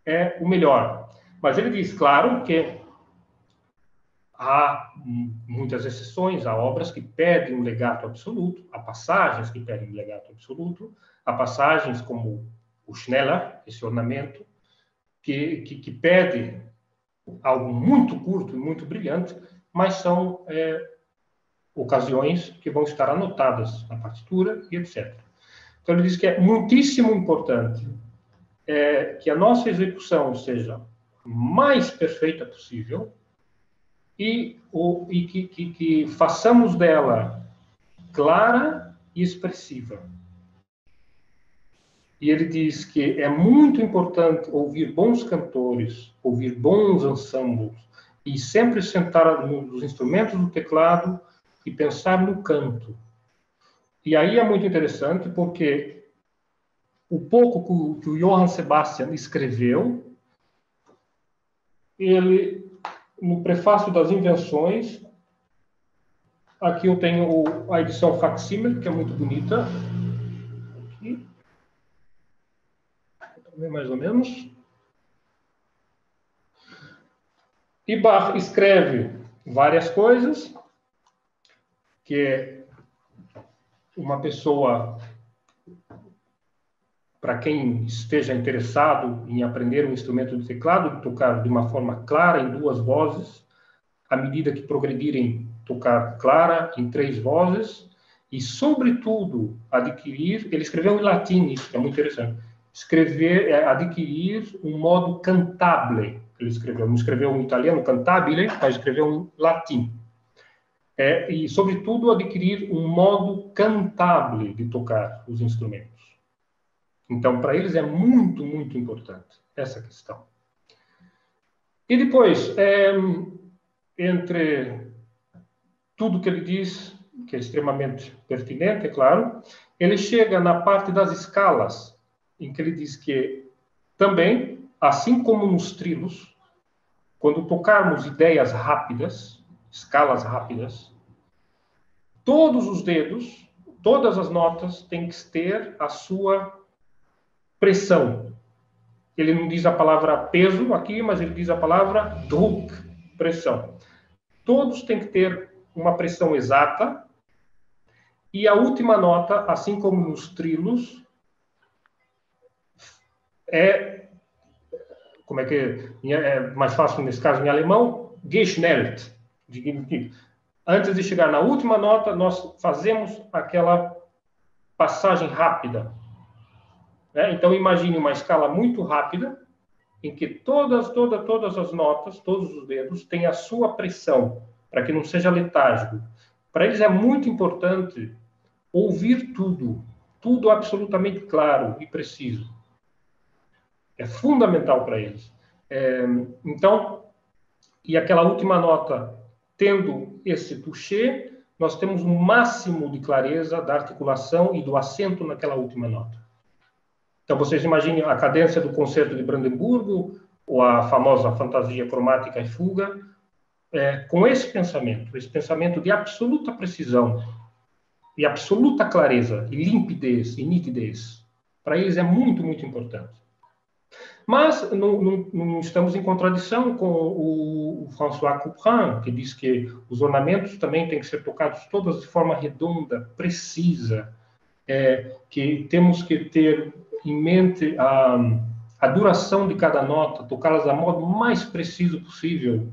é o melhor. Mas ele diz, claro, que há muitas exceções, há obras que pedem um legato absoluto, há passagens que pedem um legato absoluto, há passagens como o Schneller, esse ornamento, que pede algo muito curto e muito brilhante, mas são ocasiões que vão estar anotadas na partitura e etc. Então, ele diz que é muitíssimo importante que a nossa execução seja mais perfeita possível e que façamos dela clara e expressiva. E ele diz que é muito importante ouvir bons cantores, ouvir bons ensembles, e sempre sentar nos instrumentos do teclado e pensar no canto. E aí é muito interessante, porque o pouco que o Johann Sebastian escreveu, ele, no prefácio das invenções, aqui eu tenho a edição facsímile, que é muito bonita. Aqui. Mais ou menos. E Bach escreve várias coisas, que uma pessoa, para quem esteja interessado em aprender um instrumento de teclado, tocar de uma forma clara, em 2 vozes, à medida que progredirem, tocar clara, em 3 vozes, e, sobretudo, adquirir, ele escreveu em latim, isso é muito interessante, adquirir um modo cantabile. Ele escreveu, não escreveu em italiano, cantabile, mas escreveu em latim. E, sobretudo, adquirir um modo cantabile de tocar os instrumentos. Então, para eles é muito importante essa questão. E depois, entre tudo que ele diz, que é extremamente pertinente, é claro, ele chega na parte das escalas, em que ele diz que também, assim como nos trilos, quando tocarmos ideias rápidas, escalas rápidas, todos os dedos, todas as notas têm que ter a sua pressão. Ele não diz a palavra peso aqui, mas ele diz a palavra Druck, pressão. Todos têm que ter uma pressão exata, e a última nota, assim como nos trilos, como é que é mais fácil nesse caso em alemão, geschnellt. Antes de chegar na última nota, nós fazemos aquela passagem rápida. Né? Então, imagine uma escala muito rápida, em que todas as notas, todos os dedos, têm a sua pressão, para que não seja letárgico. Para eles é muito importante ouvir tudo absolutamente claro e preciso. É fundamental para eles. Então, e aquela última nota, tendo esse touché, nós temos um máximo de clareza da articulação e do acento naquela última nota. Então, vocês imaginem a cadência do concerto de Brandemburgo, ou a famosa fantasia cromática e fuga, com esse pensamento de absoluta precisão, e absoluta clareza, e limpidez, e nitidez. Para eles é muito, muito importante. Mas não estamos em contradição com o François Couperin, que diz que os ornamentos também têm que ser tocados todos de forma redonda, precisa, que temos que ter em mente a duração de cada nota, tocá-las da modo mais preciso possível.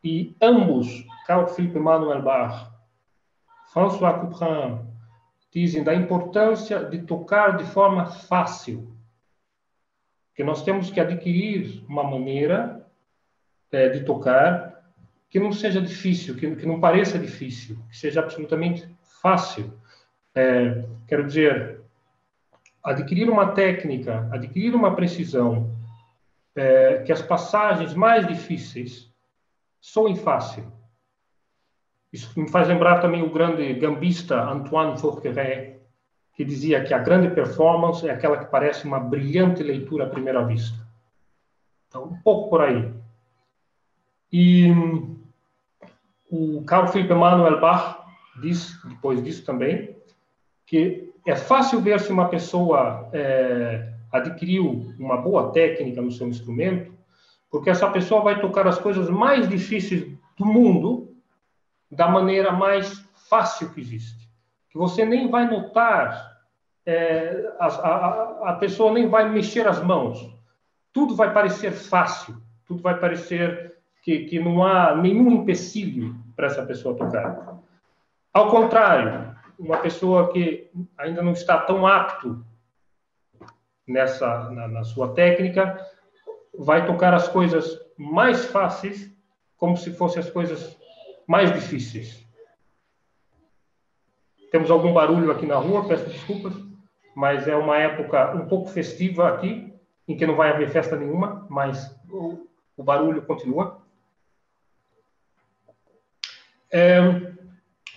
E ambos, Carl Philipp Emanuel Bach, François Couperin, dizem da importância de tocar de forma fácil, que nós temos que adquirir uma maneira de tocar que não seja difícil, que não pareça difícil, que seja absolutamente fácil. Quero dizer, adquirir uma técnica, adquirir uma precisão, que as passagens mais difíceis soem fácil. Isso me faz lembrar também o grande gambista Antoine Forqueray, que dizia que a grande performance é aquela que parece uma brilhante leitura à primeira vista. Então, um pouco por aí. E o Carl Philipp Emanuel Bach diz, depois disso também, que é fácil ver se uma pessoa adquiriu uma boa técnica no seu instrumento, porque essa pessoa vai tocar as coisas mais difíceis do mundo da maneira mais fácil que existe. Que você nem vai notar, a pessoa nem vai mexer as mãos. Tudo vai parecer fácil, tudo vai parecer que não há nenhum empecilho para essa pessoa tocar. Ao contrário, uma pessoa que ainda não está tão apto na sua técnica, vai tocar as coisas mais fáceis como se fossem as coisas mais difíceis. Temos algum barulho aqui na rua, peço desculpas, mas é uma época um pouco festiva aqui, em que não vai haver festa nenhuma, mas o barulho continua.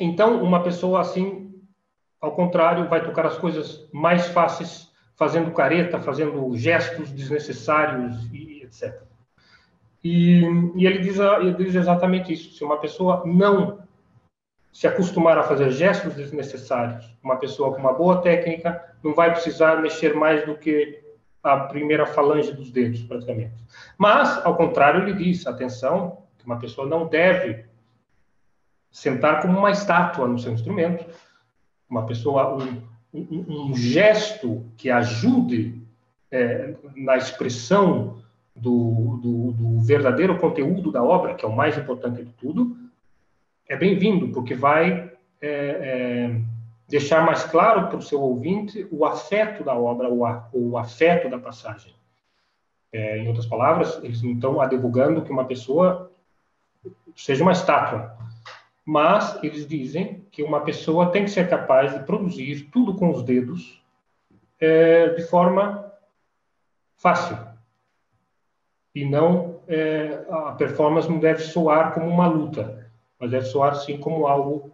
Então, uma pessoa assim, ao contrário, vai tocar as coisas mais fáceis, fazendo careta, fazendo gestos desnecessários, e etc. E ele diz exatamente isso. Se uma pessoa não se acostumar a fazer gestos desnecessários, uma pessoa com uma boa técnica não vai precisar mexer mais do que a primeira falange dos dedos, praticamente. Mas, ao contrário, ele diz, atenção, que uma pessoa não deve sentar como uma estátua no seu instrumento. Uma pessoa, um gesto que ajude na expressão do verdadeiro conteúdo da obra, que é o mais importante de tudo, é bem-vindo, porque vai deixar mais claro para o seu ouvinte o afeto da obra, o afeto da passagem. Em outras palavras, eles não estão advogando que uma pessoa seja uma estátua, mas eles dizem que uma pessoa tem que ser capaz de produzir tudo com os dedos de forma fácil. E não, a performance não deve soar como uma luta, mas deve soar, sim, como algo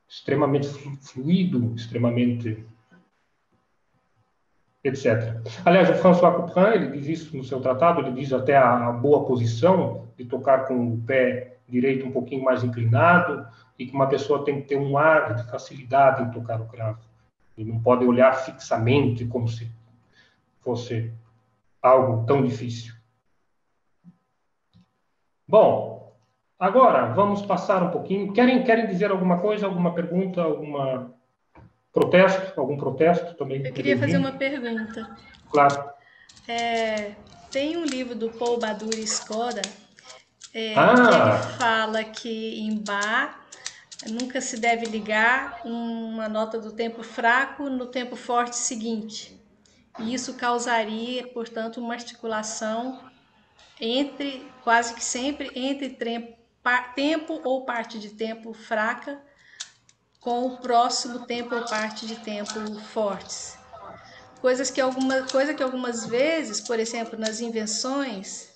extremamente fluido, extremamente etc. Aliás, o François Couperin, ele diz isso no seu tratado, ele diz até a boa posição de tocar com o pé direito um pouquinho mais inclinado, e que uma pessoa tem que ter um ar de facilidade em tocar o cravo. Ele não pode olhar fixamente como se fosse algo tão difícil. Bom, agora vamos passar um pouquinho. Querem dizer alguma coisa, alguma pergunta, algum protesto também? Eu queria fazer uma pergunta. Claro. Tem um livro do Paul Badur Skoda, que ele fala que em Bach Nunca se deve ligar uma nota do tempo fraco no tempo forte seguinte. E isso causaria, portanto, uma articulação entre, quase que sempre, entre tempo ou parte de tempo fraca com o próximo tempo ou parte de tempo fortes. Coisa que algumas vezes, por exemplo, nas invenções,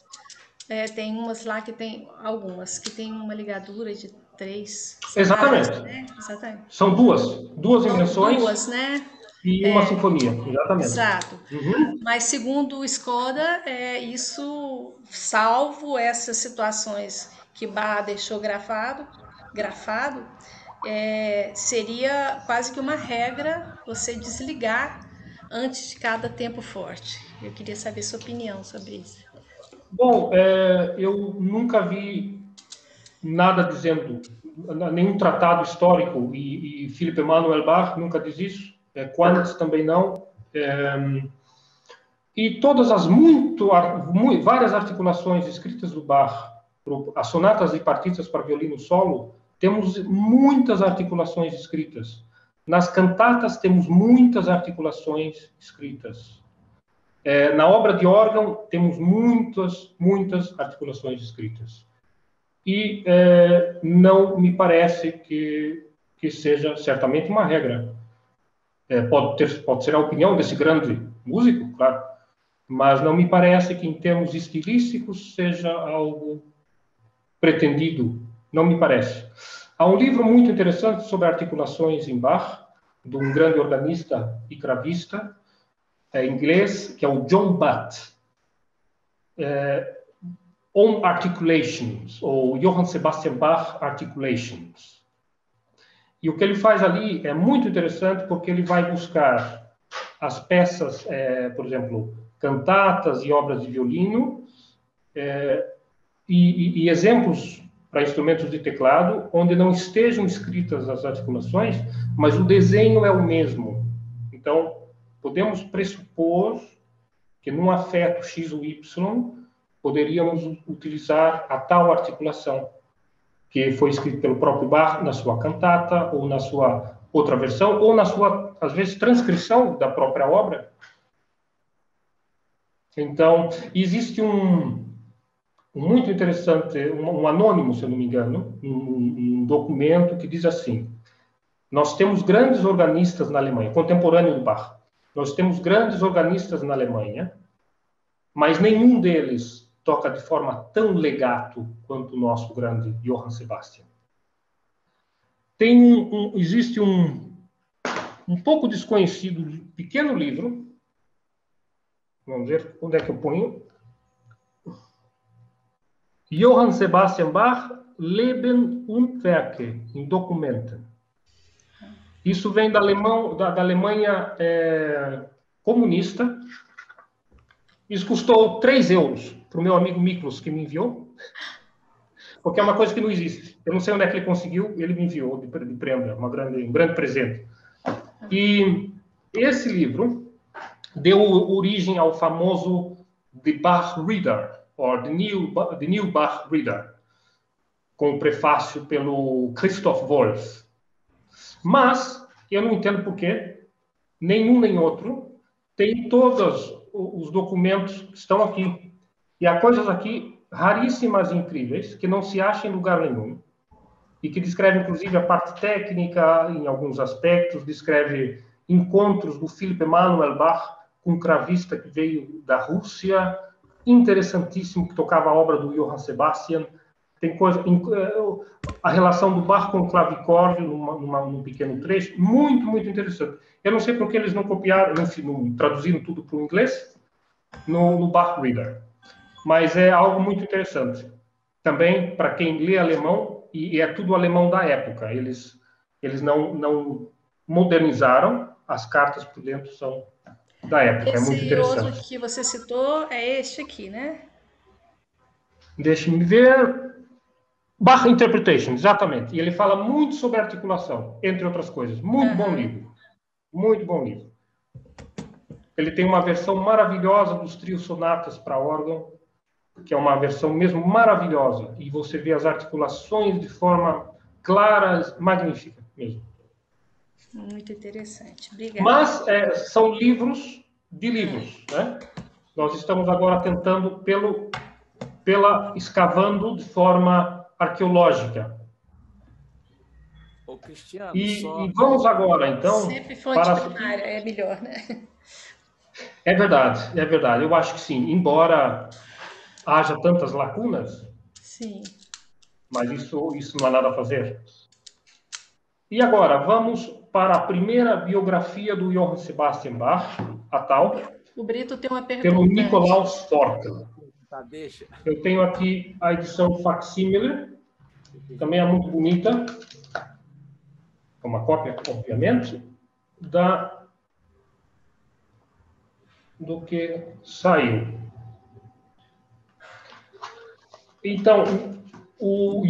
tem umas lá que tem algumas que tem uma ligadura de 3 separadas, Exatamente. né? Exatamente. São duas São invenções duas, né? e uma sinfonia, exatamente. Exato. Uhum. Mas segundo o Skoda, isso, salvo essas situações que Bach deixou grafado, seria quase que uma regra você desligar antes de cada tempo forte. Eu queria saber sua opinião sobre isso. Bom, eu nunca vi nada dizendo, nenhum tratado histórico, e Philipp Emanuel Bach nunca diz isso, Quantz também não, e todas as várias articulações escritas do Bach, as sonatas e partitas para violino solo, temos muitas articulações escritas. Nas cantatas temos muitas articulações escritas. Na obra de órgão temos muitas articulações escritas. E não me parece que seja certamente uma regra. Pode ser a opinião desse grande músico, claro, mas não me parece que, em termos estilísticos, seja algo pretendido. Não me parece. Há um livro muito interessante sobre articulações em Bach, de um grande organista e cravista inglês, que é o John Butt. On Articulations, ou Johann Sebastian Bach Articulations. E o que ele faz ali é muito interessante, porque ele vai buscar as peças, por exemplo, cantatas e obras de violino, e exemplos para instrumentos de teclado, onde não estejam escritas as articulações, mas o desenho é o mesmo. Então, podemos pressupor que num afeto X ou Y, poderíamos utilizar a tal articulação, que foi escrita pelo próprio Bach na sua cantata, ou na sua outra versão, ou na sua, às vezes, transcrição da própria obra. Então, existe muito interessante, um anônimo, se eu não me engano, um documento que diz assim: nós temos grandes organistas na Alemanha, contemporâneo do Bach, nós temos grandes organistas na Alemanha, mas nenhum deles toca de forma tão legato quanto o nosso grande Johann Sebastian. Existe um pouco desconhecido pequeno livro, vamos ver onde é que eu ponho, Johann Sebastian Bach, Leben und Werke, em Documenta. Isso vem da Alemanha comunista. Isso custou 3 euros para o meu amigo Miklos, que me enviou, porque é uma coisa que não existe. Eu não sei onde é que ele conseguiu, ele me enviou de prenda, um grande presente. E esse livro deu origem ao famoso The Bach Reader, ou The New Bach Reader, com o prefácio pelo Christoph Wolff. Mas eu não entendo por que nenhum nem outro tem todos os documentos que estão aqui. E há coisas aqui raríssimas e incríveis, que não se acham em lugar nenhum, e que descreve, inclusive, a parte técnica, em alguns aspectos, descreve encontros do Philipp Emanuel Bach com um cravista que veio da Rússia, interessantíssimo, que tocava a obra do Johann Sebastian. Tem a relação do Bach com o clavicórdio, num pequeno trecho, muito interessante. Eu não sei por que eles não copiaram, não traduziram tudo para o inglês no Bach Reader, mas é algo muito interessante. Também, para quem lê alemão, e é tudo alemão da época, eles não modernizaram, as cartas por dentro são da época, é muito interessante. Esse outro que você citou é este aqui, né? Deixe-me ver. Bach Interpretation, exatamente. E ele fala muito sobre articulação, entre outras coisas. Muito bom livro. Muito bom livro. Ele tem uma versão maravilhosa dos trios sonatas para órgão, que é uma versão mesmo maravilhosa. E você vê as articulações de forma claras, magnífica mesmo. Muito interessante. Obrigada. Mas são livros de livros, né? Nós estamos agora tentando escavando de forma arqueológica. Ô, Cristiano, E vamos agora, então... Sempre fonte primária é melhor, né? É verdade, é verdade. Eu acho que sim. Embora haja tantas lacunas, sim, mas isso não há nada a fazer. E agora, vamos para a primeira biografia do Johann Sebastian Bach, a tal... O Brito tem uma pergunta. Pelo Nicolaus Forkel. Tá, deixa. Eu tenho aqui a edição facsímile, também é muito bonita, uma cópia, obviamente, do que saiu. Então, o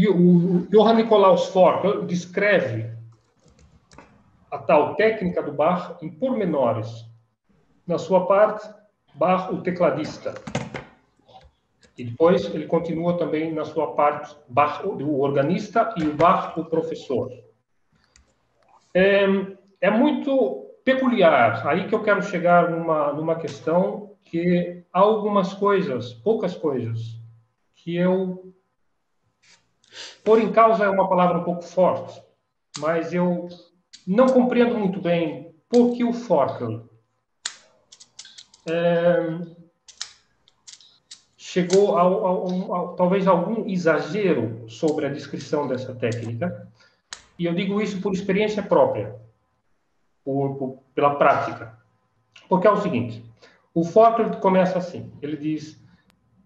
Johann Nicolaus Forkel descreve a tal técnica do Bach em pormenores. Na sua parte, Bach, o tecladista. E depois ele continua também na sua parte, Bach, o organista, e o Bach, o professor. É muito peculiar. Aí que eu quero chegar numa questão que há algumas coisas, poucas coisas, que eu... Pôr em causa é uma palavra um pouco forte, mas eu não compreendo muito bem por que o Forkel chegou talvez a algum exagero sobre a descrição dessa técnica, e eu digo isso por experiência própria, pela prática. Porque é o seguinte, o Forkel começa assim, ele diz,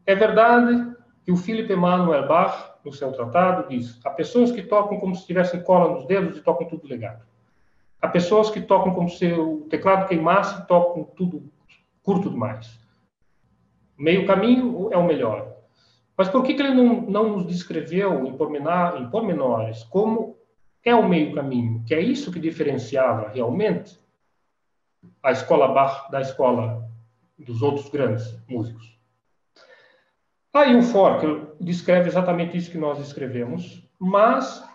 é verdade que o Philipp Emanuel Bach, no seu tratado, diz, há pessoas que tocam como se tivessem cola nos dedos e tocam tudo legado. Há pessoas que tocam como se o teclado queimasse e tocam tudo curto demais. Meio caminho é o melhor. Mas por que ele não nos descreveu em pormenores como é o meio caminho? Que é isso que diferenciava realmente a escola Bach da escola dos outros grandes músicos. Aí o Forkel descreve exatamente isso que nós escrevemos, mas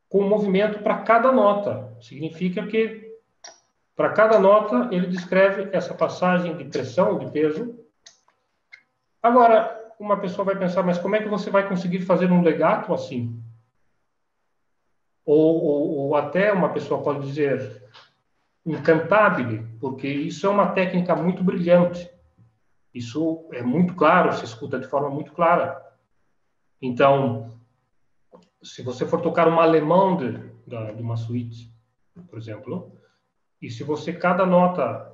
com um movimento para cada nota. Significa que para cada nota ele descreve essa passagem de pressão, de peso. Agora, uma pessoa vai pensar, mas como é que você vai conseguir fazer um legato assim? Ou até uma pessoa pode dizer um cantabile, porque isso é uma técnica muito brilhante. Isso é muito claro, se escuta de forma muito clara. Então, se você for tocar uma allemande de uma suíte, por exemplo, e se você, cada nota,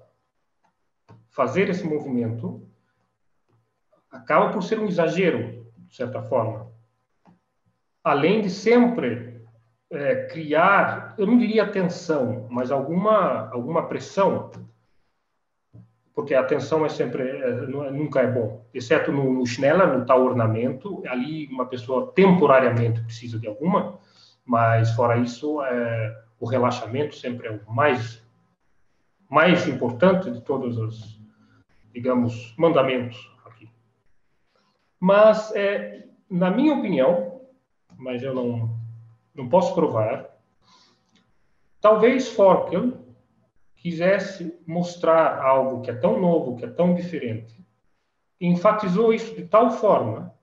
fazer esse movimento, acaba por ser um exagero, de certa forma. Além de sempre criar, eu não diria tensão, mas alguma pressão, porque a tensão nunca é bom, exceto no Schneller, no tal ornamento, ali uma pessoa temporariamente precisa de alguma, mas fora isso, o relaxamento sempre é o mais importante de todos os, digamos, mandamentos aqui. Mas, na minha opinião, mas eu não posso provar, talvez Forkel quisesse mostrar algo que é tão novo, que é tão diferente, e enfatizou isso de tal forma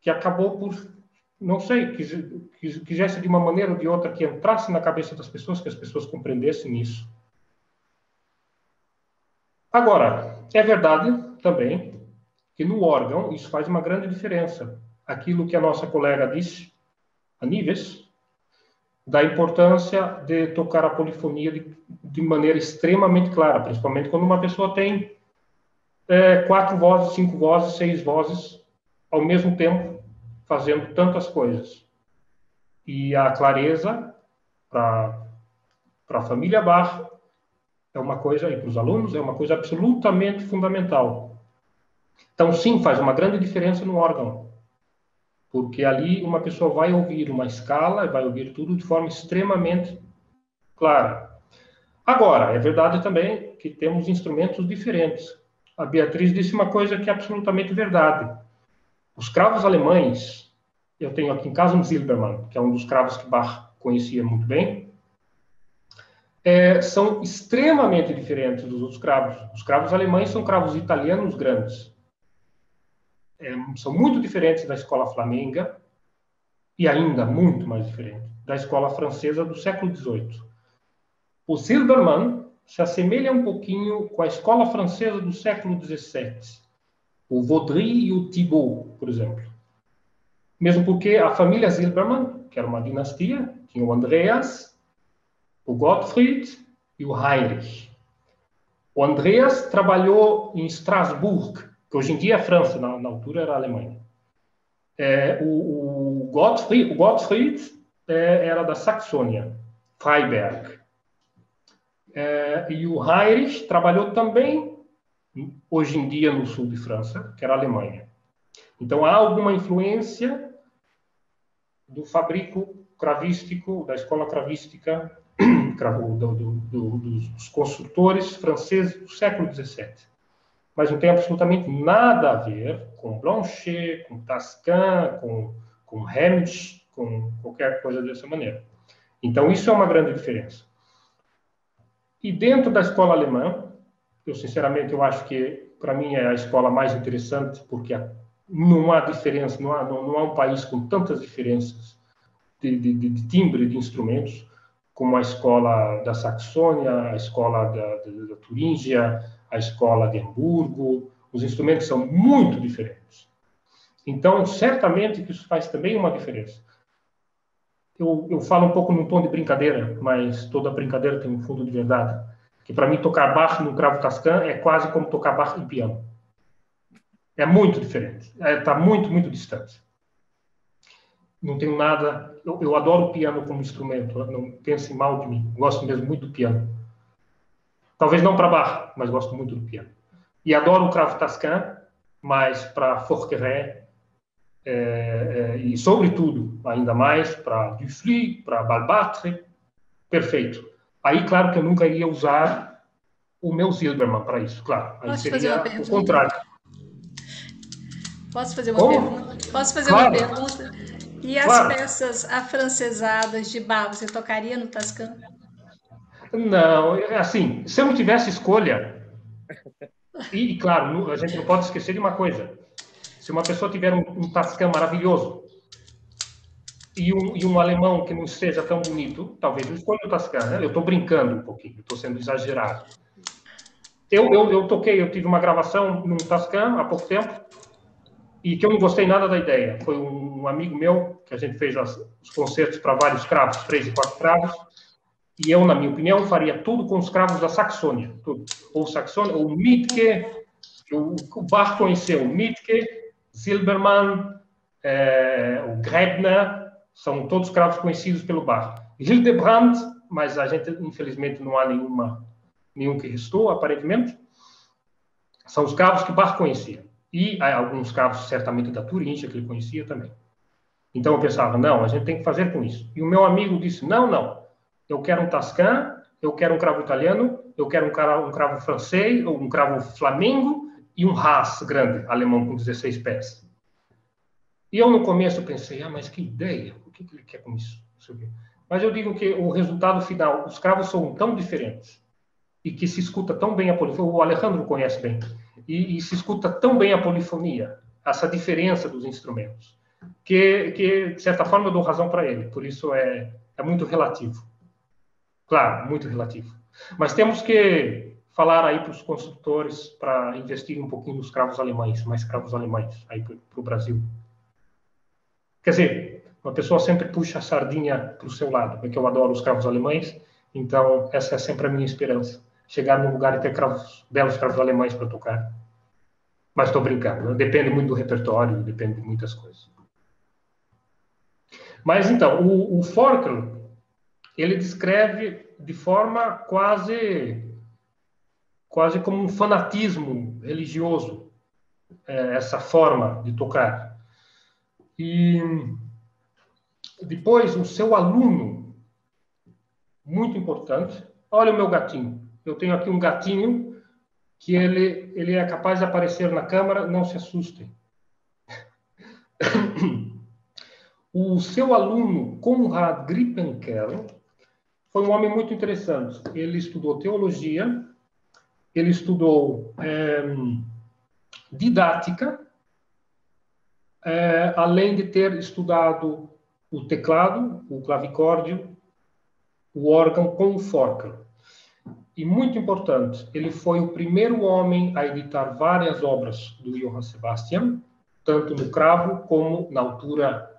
que acabou por, não sei, quisesse de uma maneira ou de outra que entrasse na cabeça das pessoas, que as pessoas compreendessem isso. Agora, é verdade também que no órgão isso faz uma grande diferença. Aquilo que a nossa colega disse, a Nives, da importância de tocar a polifonia de maneira extremamente clara, principalmente quando uma pessoa tem 4 vozes, 5 vozes, 6 vozes ao mesmo tempo, fazendo tantas coisas. E a clareza para a família Bach é uma coisa, e para os alunos, é uma coisa absolutamente fundamental. Então, sim, faz uma grande diferença no órgão. Porque ali uma pessoa vai ouvir uma escala, vai ouvir tudo de forma extremamente clara. Agora, é verdade também que temos instrumentos diferentes. A Beatriz disse uma coisa que é absolutamente verdade. Os cravos alemães Eu tenho aqui em casa um Silbermann, que é um dos cravos que Bach conhecia muito bem. São extremamente diferentes dos outros cravos. Os cravos alemães são cravos italianos grandes. São muito diferentes da escola flamenga e ainda muito mais diferentes da escola francesa do século XVIII. O Silbermann se assemelha um pouquinho com a escola francesa do século XVII. O Vaudry e o Thibaut, por exemplo. Mesmo porque a família Silbermann, que era uma dinastia, tinha o Andreas, o Gottfried e o Heinrich. O Andreas trabalhou em Strasbourg, que hoje em dia é França, na altura era a Alemanha. O Gottfried era da Saxônia, Freiberg. E o Heinrich trabalhou também, hoje em dia, no sul de França, que era a Alemanha. Então, há alguma influência do fabrico cravístico, da escola cravística, dos construtores franceses do século XVII. Mas não tem absolutamente nada a ver com Blanchet, com Tascam, com Hemsch, com qualquer coisa dessa maneira. Então, isso é uma grande diferença. E dentro da escola alemã, sinceramente, eu acho que, para mim, é a escola mais interessante, porque não há diferença, não há um país com tantas diferenças de timbre de instrumentos, como a escola da Saxônia, a escola da Turíngia, a escola de Hamburgo. Os instrumentos são muito diferentes. Então, certamente que isso faz também uma diferença. Eu falo um pouco num tom de brincadeira, mas toda brincadeira tem um fundo de verdade. Que para mim tocar Bach no cravo Tascam é quase como tocar Bach em piano. É muito diferente. Está muito, muito distante. Não tenho nada... Eu adoro o piano como instrumento. Não pensem mal de mim. Gosto mesmo muito do piano. Talvez não para Bach, mas gosto muito do piano. E adoro o cravo Tascam, mas para Forqueray, e sobretudo, ainda mais, para Dufly, para Balbâtre, perfeito. Aí, claro que eu nunca iria usar o meu Silbermann para isso, claro. Aí Posso fazer uma seria pergunta? o contrário. Posso fazer uma Como? pergunta? Posso fazer Claro. uma pergunta? E as Claro. peças afrancesadas de Bach, você tocaria no Tascam? Não, assim, se eu não tivesse escolha, e claro, a gente não pode esquecer de uma coisa. Se uma pessoa tiver um Tascam maravilhoso e um alemão que não esteja tão bonito, talvez eu escolha o Tascam, né? Eu estou brincando um pouquinho, estou sendo exagerado. Eu tive uma gravação num Tascam há pouco tempo e que eu não gostei nada da ideia. Foi um amigo meu, que a gente fez os concertos para vários cravos, 3 e 4 cravos, e eu, na minha opinião, faria tudo com os cravos da Saxônia. Tudo. Ou Saxônia, ou Mietke, o Bach conheceu o Mietke, Silbermann, o Grebner, são todos cravos conhecidos pelo Bach. Hildebrandt, mas a gente, infelizmente, não há nenhum que restou, aparentemente. São os cravos que Bach conhecia. E há alguns cravos, certamente, da Turíngia, que ele conhecia também. Então, eu pensava, não, a gente tem que fazer com isso. E o meu amigo disse, não, eu quero um Tascam, eu quero um cravo italiano, eu quero um cravo francês, ou um cravo flamengo, e um Haas grande, alemão com 16 pés. E eu, no começo, pensei, mas que ideia, o que ele quer com isso? Mas eu digo que o resultado final, os cravos são tão diferentes, e que se escuta tão bem a polifonia, o Alejandro conhece bem, e se escuta tão bem a polifonia, essa diferença dos instrumentos, que de certa forma, eu dou razão para ele. Por isso, é muito relativo. Claro, muito relativo. Mas temos que falar aí para os construtores para investir um pouquinho nos cravos alemães, mais cravos alemães aí para o Brasil. Quer dizer, uma pessoa sempre puxa a sardinha para o seu lado, porque eu adoro os cravos alemães, então essa é sempre a minha esperança. Chegar num lugar e ter belos cravos alemães para tocar. Mas estou brincando, depende muito do repertório, depende de muitas coisas. Mas então, o Forkel, ele descreve de forma quase como um fanatismo religioso essa forma de tocar. E depois, o seu aluno, muito importante, olha o meu gatinho. Eu tenho aqui um gatinho que ele é capaz de aparecer na câmera, não se assustem. O seu aluno, Konrad Grippenkerl, foi um homem muito interessante. Ele estudou teologia, ele estudou didática, além de ter estudado o teclado, o clavicórdio, o órgão com o forcle. E muito importante, ele foi o primeiro homem a editar várias obras do Johann Sebastian, tanto no cravo como na altura,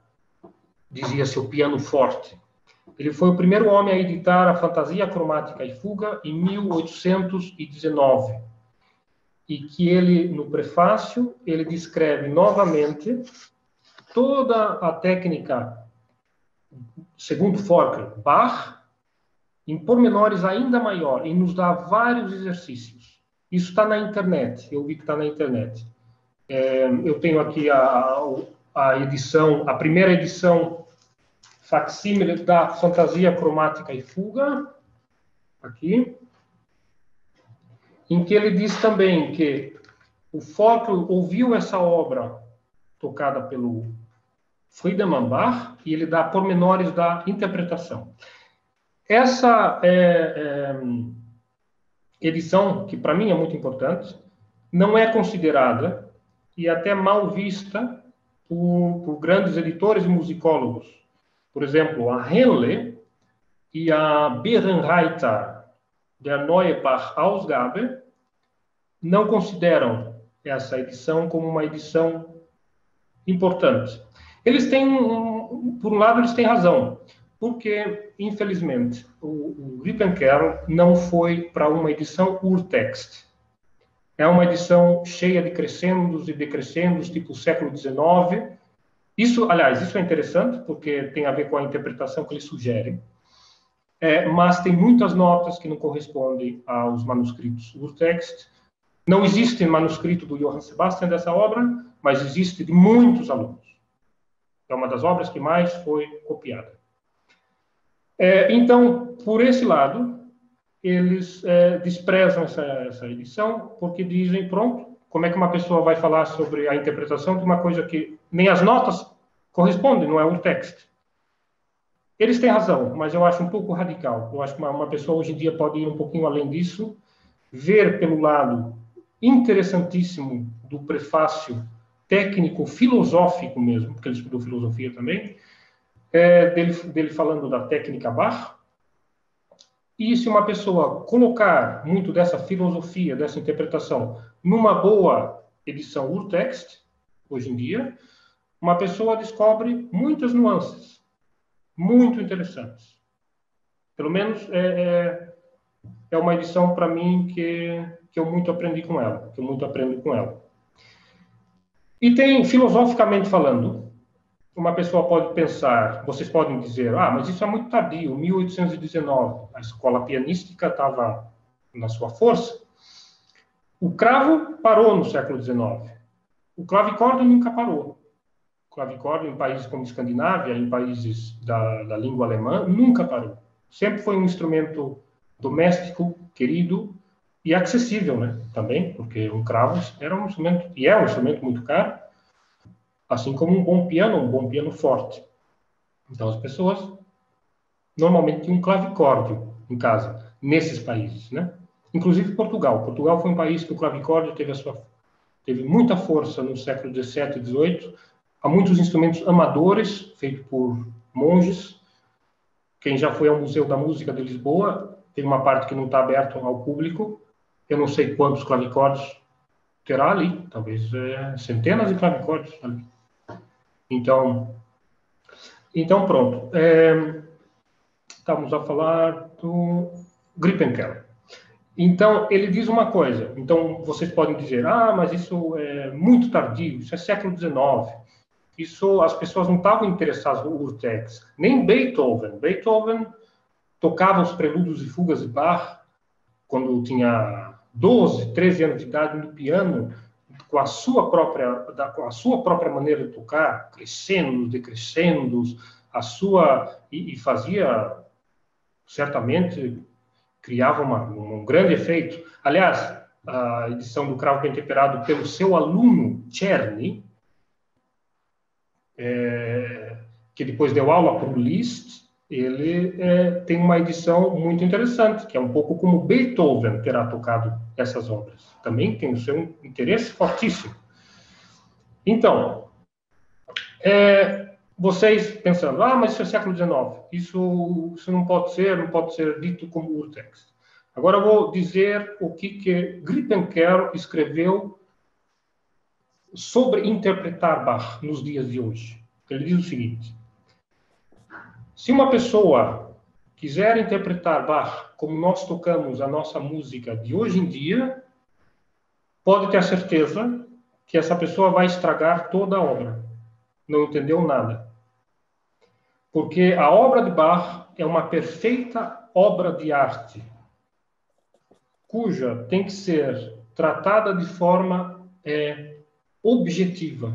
dizia-se, o piano forte. Ele foi o primeiro homem a editar a Fantasia Cromática e Fuga em 1819. E que ele, no prefácio, ele descreve novamente toda a técnica, segundo Forkel, Bach, em pormenores ainda maior, e nos dá vários exercícios. Isso está na internet, eu vi que está na internet. Eu tenho aqui a edição, a primeira edição facsímile da Fantasia Cromática e Fuga, aqui, em que ele diz também que o Forkel ouviu essa obra tocada pelo Friedemann Bach e ele dá pormenores da interpretação. Essa edição, que para mim é muito importante, não é considerada e até mal vista por grandes editores e musicólogos. Por exemplo, a Henle e a Berenreiter der Neue Bach-Ausgabe não consideram essa edição como uma edição importante. Eles têm, por um lado, eles têm razão, porque, infelizmente, o Grippenkerl não foi para uma edição urtext. É uma edição cheia de crescendos e decrescendos, tipo século XIX. Isso, aliás, isso é interessante, porque tem a ver com a interpretação que ele sugere. Mas tem muitas notas que não correspondem aos manuscritos urtext. Não existe manuscrito do Johann Sebastian dessa obra, mas existe de muitos alunos. É uma das obras que mais foi copiada. Então, por esse lado, eles desprezam essa edição, porque dizem, pronto, como é que uma pessoa vai falar sobre a interpretação de uma coisa que nem as notas correspondem, não é o texto? Eles têm razão, mas eu acho um pouco radical. Eu acho que uma pessoa hoje em dia pode ir um pouquinho além disso, ver pelo lado interessantíssimo do prefácio técnico, filosófico mesmo, porque ele estudou filosofia também, dele falando da técnica Bach. E se uma pessoa colocar muito dessa filosofia, dessa interpretação, numa boa edição urtext, hoje em dia, uma pessoa descobre muitas nuances muito interessantes. Pelo menos é uma edição, para mim, que eu muito aprendi com ela, que eu muito aprendo com ela. E tem, filosoficamente falando, uma pessoa pode pensar, vocês podem dizer, mas isso é muito tardio, 1819, a escola pianística estava na sua força. O cravo parou no século XIX. O clavicórdio nunca parou. O clavicórdio, em países como Escandinávia, em países da língua alemã, nunca parou. Sempre foi um instrumento doméstico, querido e acessível, né? Também, porque um cravo era um instrumento, e é um instrumento muito caro, assim como um bom piano forte. Então, as pessoas normalmente tinham um clavicórdio em casa, nesses países, né? Inclusive Portugal. Portugal foi um país que o clavicórdio teve muita força no século XVII e XVIII. Há muitos instrumentos amadores, feitos por monges. Quem já foi ao Museu da Música de Lisboa, tem uma parte que não está aberta ao público. Eu não sei quantos clavicórdios terá ali, talvez centenas de clavicórdios ali. Então pronto. Estamos a falar do Grippenkerl. Então, ele diz uma coisa. Então, vocês podem dizer, mas isso é muito tardio, isso é século XIX. Isso, as pessoas não estavam interessadas no urtext. Nem Beethoven. Beethoven tocava os prelúdios e fugas de Bach quando tinha 12, 13 anos de idade no piano, com a sua própria maneira de tocar, crescendos, decrescendos, e fazia, certamente, criava um grande efeito. Aliás, a edição do Cravo Bem Temperado pelo seu aluno, Czerny, que depois deu aula para o Liszt, ele tem uma edição muito interessante, que é um pouco como Beethoven terá tocado essas obras. Também tem o seu interesse fortíssimo. Então, vocês pensando, mas isso é século XIX, isso não pode ser dito como urtext. Agora eu vou dizer o que Griepenkerl escreveu sobre interpretar Bach nos dias de hoje. Ele diz o seguinte: se uma pessoa quiser interpretar Bach como nós tocamos a nossa música de hoje em dia, pode ter certeza que essa pessoa vai estragar toda a obra. Não entendeu nada. Porque a obra de Bach é uma perfeita obra de arte, cuja tem que ser tratada de forma objetiva.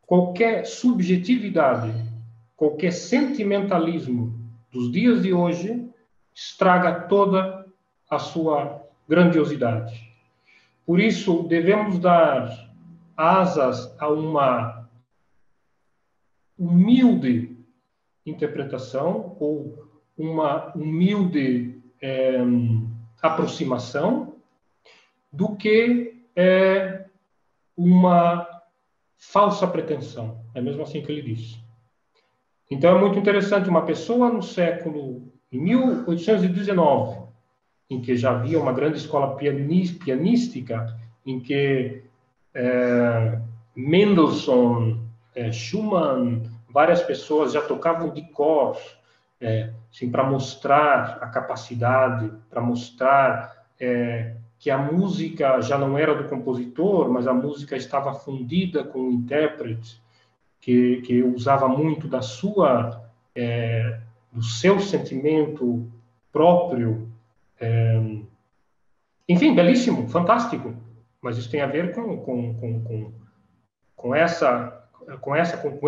Qualquer subjetividade, qualquer sentimentalismo dos dias de hoje estraga toda a sua grandiosidade. Por isso, devemos dar asas a uma humilde interpretação ou uma humilde aproximação do que uma falsa pretensão. É mesmo assim que ele diz. Então é muito interessante uma pessoa no século em 1819, em que já havia uma grande escola pianística, em que Mendelssohn, Schumann, várias pessoas já tocavam de cor, assim, para mostrar a capacidade, para mostrar que a música já não era do compositor, mas a música estava fundida com o intérprete, que usava muito do seu sentimento próprio. Enfim, belíssimo, fantástico. Mas isso tem a ver com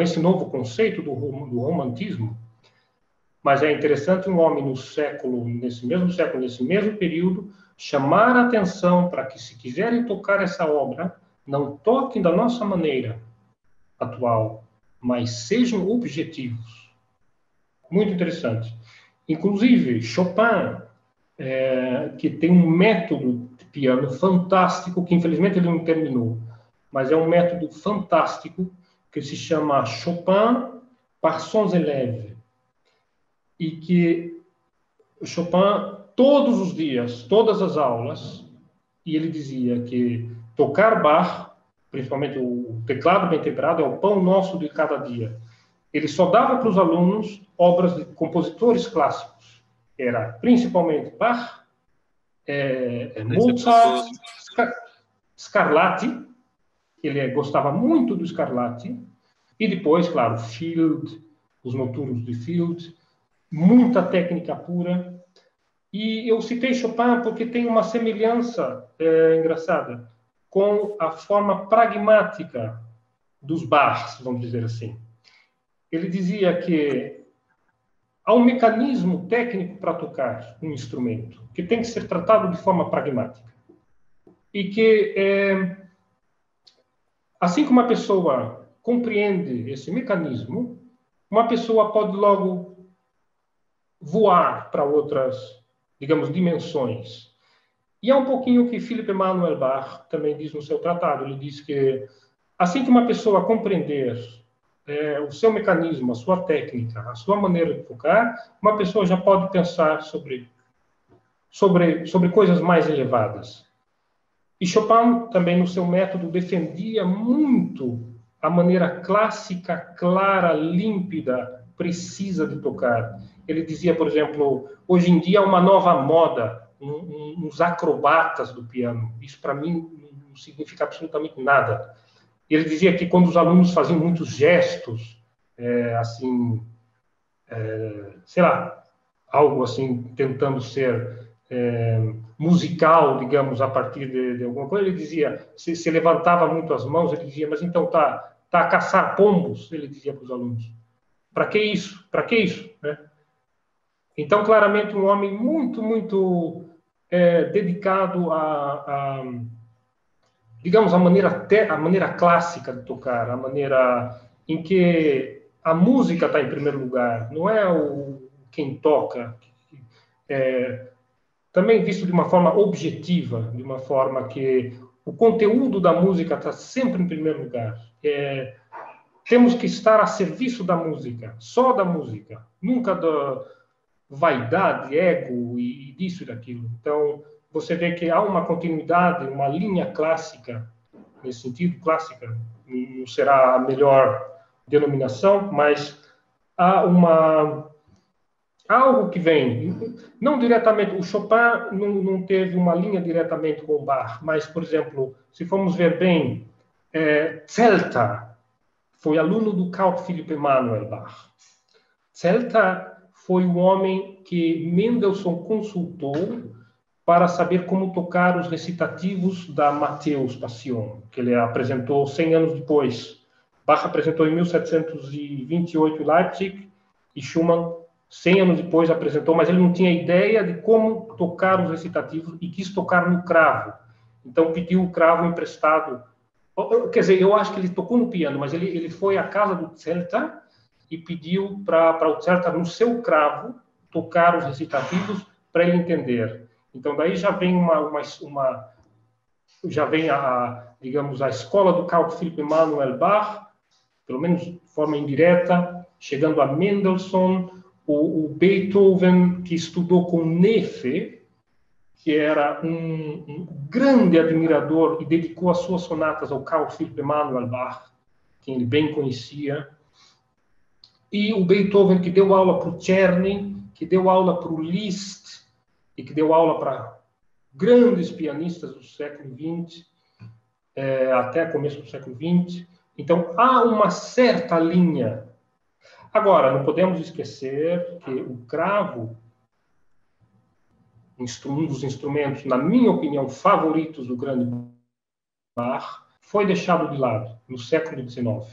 esse novo conceito do romantismo. Mas é interessante um homem nesse mesmo período, chamar a atenção para que, se quiserem tocar essa obra, não toquem da nossa maneira atual, mas sejam objetivos. Muito interessante. Inclusive, Chopin, que tem um método de piano fantástico, que infelizmente ele não terminou, mas é um método fantástico, que se chama Chopin par sans élève, e que Chopin, todos os dias, todas as aulas, e ele dizia que tocar Bach, principalmente o teclado bem temperado, é o pão nosso de cada dia. Ele só dava para os alunos obras de compositores clássicos. Era principalmente Bach, Mozart, Scarlatti, ele gostava muito do Scarlatti, e depois, claro, Field, os noturnos de Field, muita técnica pura. E eu citei Chopin porque tem uma semelhança engraçada com a forma pragmática dos Bachs, vamos dizer assim. Ele dizia que há um mecanismo técnico para tocar um instrumento que tem que ser tratado de forma pragmática. E que, assim que uma pessoa compreende esse mecanismo, uma pessoa pode logo voar para outras, digamos, dimensões. E é um pouquinho o que Philipp Emanuel Bach também diz no seu tratado. Ele diz que, assim que uma pessoa compreender o seu mecanismo, a sua técnica, a sua maneira de tocar, uma pessoa já pode pensar sobre coisas mais elevadas. E Chopin também, no seu método, defendia muito a maneira clássica, clara, límpida, precisa de tocar. Ele dizia, por exemplo, hoje em dia há uma nova moda, uns acrobatas do piano. Isso, para mim, não significa absolutamente nada. Ele dizia que quando os alunos faziam muitos gestos, sei lá, algo assim, tentando ser musical, digamos, a partir de alguma coisa, ele dizia, se levantava muito as mãos, ele dizia, mas então tá a caçar pombos, ele dizia para os alunos. Para que isso? Para que isso? Né? Então, claramente, um homem muito, muito dedicado digamos, a maneira clássica de tocar, a maneira em que a música está em primeiro lugar, não é quem toca. Também visto de uma forma objetiva, de uma forma que o conteúdo da música está sempre em primeiro lugar. Temos que estar a serviço da música, só da música, nunca da vaidade, ego e disso e daquilo. Então, você vê que há uma continuidade, uma linha clássica, nesse sentido, clássica não será a melhor denominação, mas há algo que vem, não diretamente, o Chopin não teve uma linha diretamente com o Bach, mas, por exemplo, se formos ver bem, Zelter foi aluno do Count Philipp Emanuel Bach. Zelter foi o homem que Mendelssohn consultou para saber como tocar os recitativos da Matthäus Passion, que ele apresentou 100 anos depois. Bach apresentou em 1728 em Leipzig e Schumann 100 anos depois apresentou, mas ele não tinha ideia de como tocar os recitativos e quis tocar no cravo. Então pediu o cravo emprestado. Quer dizer, eu acho que ele tocou no piano, mas ele foi à casa do Zelter e pediu para o Zelter, no seu cravo, tocar os recitativos para ele entender. Então daí já vem digamos, a escola do Count Philipp Emanuel Bach, pelo menos de forma indireta, chegando a Mendelssohn, o Beethoven, que estudou com Nefe, que era um grande admirador e dedicou as suas sonatas ao Count Philipp Emanuel Bach, quem ele bem conhecia. E o Beethoven, que deu aula para o Czerny, que deu aula para o Liszt, e que deu aula para grandes pianistas do século XX, até começo do século XX. Então, há uma certa linha. Agora, não podemos esquecer que o cravo, um dos instrumentos, na minha opinião, favoritos do grande Bach, foi deixado de lado no século XIX.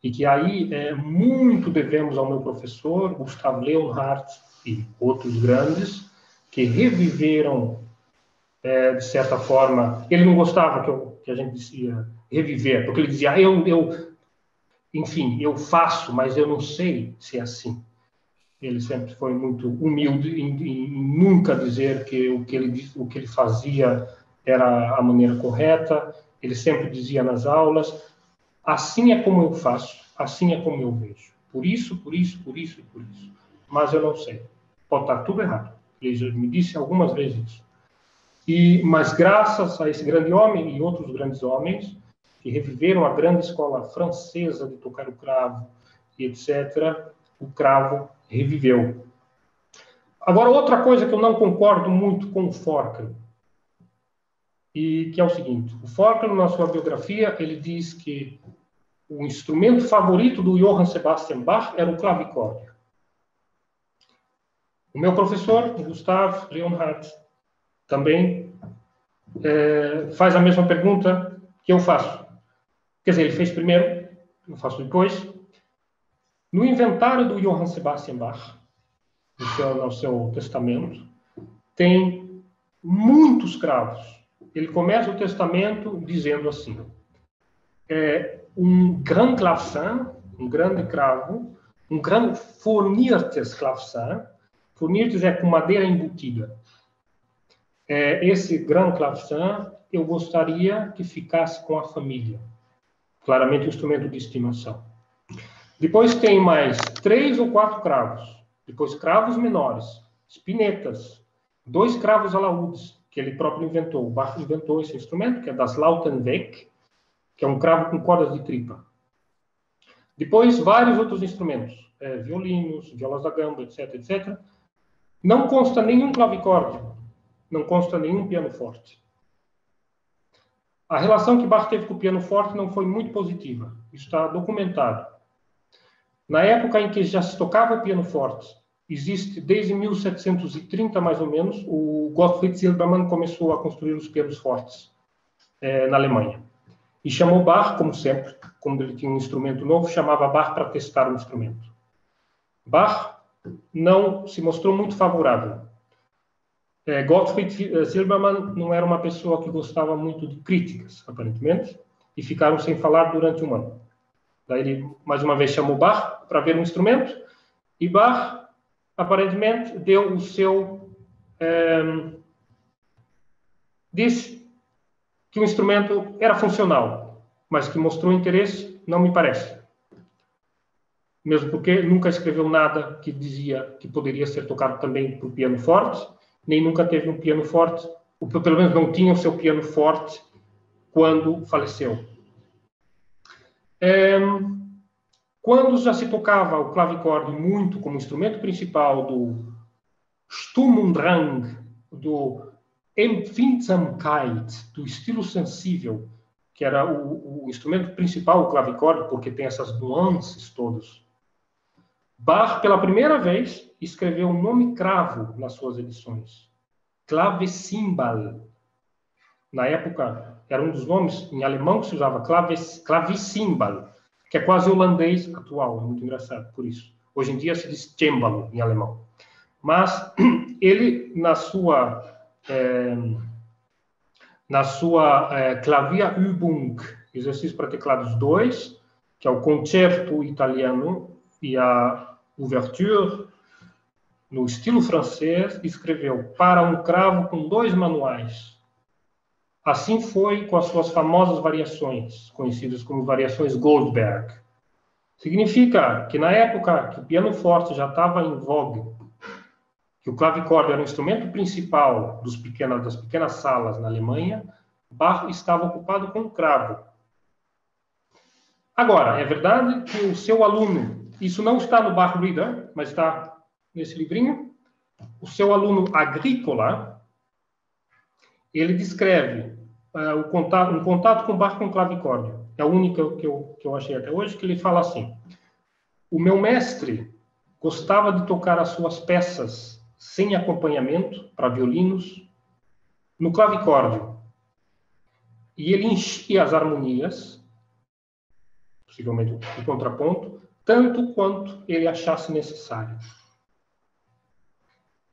E que aí muito devemos ao meu professor, Gustav Leonhardt, e outros grandes, que reviveram, de certa forma, ele não gostava que a gente dizia reviver, porque ele dizia, enfim, eu faço, mas eu não sei se é assim. Ele sempre foi muito humilde em nunca dizer que o que ele fazia era a maneira correta. Ele sempre dizia nas aulas, assim é como eu faço, assim é como eu vejo. Por isso, por isso, por isso e por isso. Mas eu não sei. Pode estar tudo errado. Ele já me disse algumas vezes isso. Mas graças a esse grande homem e outros grandes homens que reviveram a grande escola francesa de tocar o cravo e etc., o cravo reviveu. Agora, outra coisa que eu não concordo muito com o Forkel, e que é o seguinte: o Forkel, na sua biografia, ele diz que o instrumento favorito do Johann Sebastian Bach era o clavicórdio. O meu professor, Gustav Leonhardt, também faz a mesma pergunta que eu faço. Quer dizer, ele fez primeiro, eu faço depois. No inventário do Johann Sebastian Bach, no seu testamento, tem muitos cravos. Ele começa o testamento dizendo assim: um grand clavecin, um grande cravo, um grand furniertes clavecin. Furniertes é com madeira embutida. Esse grand clavecin eu gostaria que ficasse com a família. Claramente um instrumento de estimação. Depois tem mais 3 ou 4 cravos. Depois cravos menores, espinetas, 2 cravos alaúdes, que ele próprio inventou. O Bach inventou esse instrumento, que é das Lautenweg, que é um cravo com cordas de tripa. Depois, vários outros instrumentos, violinos, violas da gamba, etc, etc. Não consta nenhum clavicórdio, não consta nenhum piano forte. A relação que Bach teve com o piano forte não foi muito positiva. Isso está documentado. Na época em que já se tocava o piano forte, existe desde 1730 mais ou menos, o Gottfried Silbermann começou a construir os pianos fortes na Alemanha. E chamou Bach, como sempre, quando ele tinha um instrumento novo, chamava Bach para testar o instrumento. Bach não se mostrou muito favorável. Gottfried Silbermann não era uma pessoa que gostava muito de críticas, aparentemente, e ficaram sem falar durante um ano. Daí ele, mais uma vez, chamou Bach para ver um instrumento, e Bach, aparentemente, deu o seu... disse que o instrumento era funcional, mas que mostrou interesse, não me parece. Mesmo porque nunca escreveu nada que dizia que poderia ser tocado também por piano forte, nem nunca teve um piano forte, ou pelo menos não tinha o seu piano forte quando faleceu. Quando já se tocava o clavicorde muito como instrumento principal do Sturm und Drang, do Empfindsamkeit, do estilo sensível, que era o instrumento principal, o clavicorde, porque tem essas nuances todas. Bach, pela primeira vez, escreveu um nome cravo nas suas edições. Clavecimbal. Na época, era um dos nomes em alemão que se usava, clavicimbal, que é quase holandês atual, é muito engraçado por isso. Hoje em dia se diz cembalo em alemão. Mas ele, na sua Klavierübung, exercício para teclados 2, que é o concerto italiano e a ouverture, no estilo francês, escreveu para um cravo com 2 manuais. Assim foi com as suas famosas variações, conhecidas como variações Goldberg. Significa que na época que o piano forte já estava em vogue, que o clavicorde era o instrumento principal das pequenas salas na Alemanha, Bach estava ocupado com o cravo. Agora, é verdade que o seu aluno, isso não está no Bach Reader, mas está nesse livrinho, o seu aluno agrícola, ele descreve um contato com Bach com clavicorde. É o único que eu achei até hoje, que ele fala assim: o meu mestre gostava de tocar as suas peças sem acompanhamento para violinos no clavicorde. E ele enchia as harmonias, possivelmente o contraponto, tanto quanto ele achasse necessário.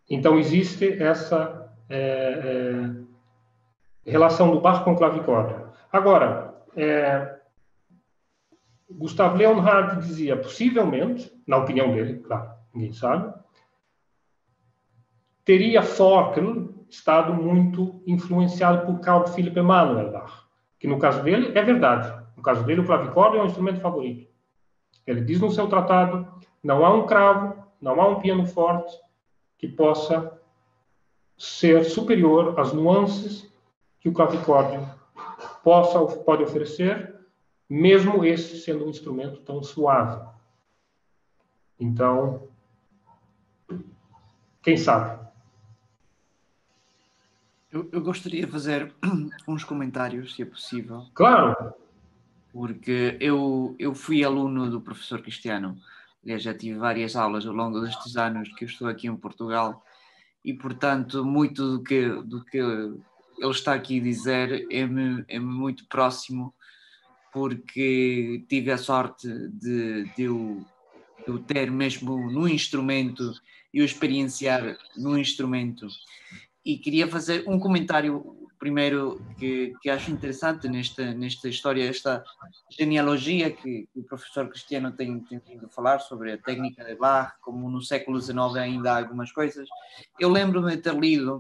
Então, existe essa relação do Bach com o clavicorde. Agora, Gustav Leonhardt dizia, possivelmente, na opinião dele, claro, ninguém sabe, teria Forkel estado muito influenciado por Carl Philipp Emanuel Bach, que no caso dele é verdade. No caso dele, o clavicorde é o instrumento favorito. Ele diz no seu tratado, não há um cravo, não há um piano forte que possa ser superior às nuances que o clavicorde pode oferecer, mesmo esse sendo um instrumento tão suave. Então, quem sabe? Eu gostaria de fazer uns comentários, se é possível. Claro. Porque eu fui aluno do professor Cristiano. Aliás, já tive várias aulas ao longo destes anos que eu estou aqui em Portugal e, portanto, muito do que ele está aqui a dizer é-me muito próximo, porque tive a sorte de eu ter mesmo no instrumento e o experienciar no instrumento. E queria fazer um comentário primeiro que acho interessante nesta história, esta genealogia que o professor Cristiano tem vindo a falar sobre a técnica de Bach, como no século XIX ainda há algumas coisas. Eu lembro-me de ter lido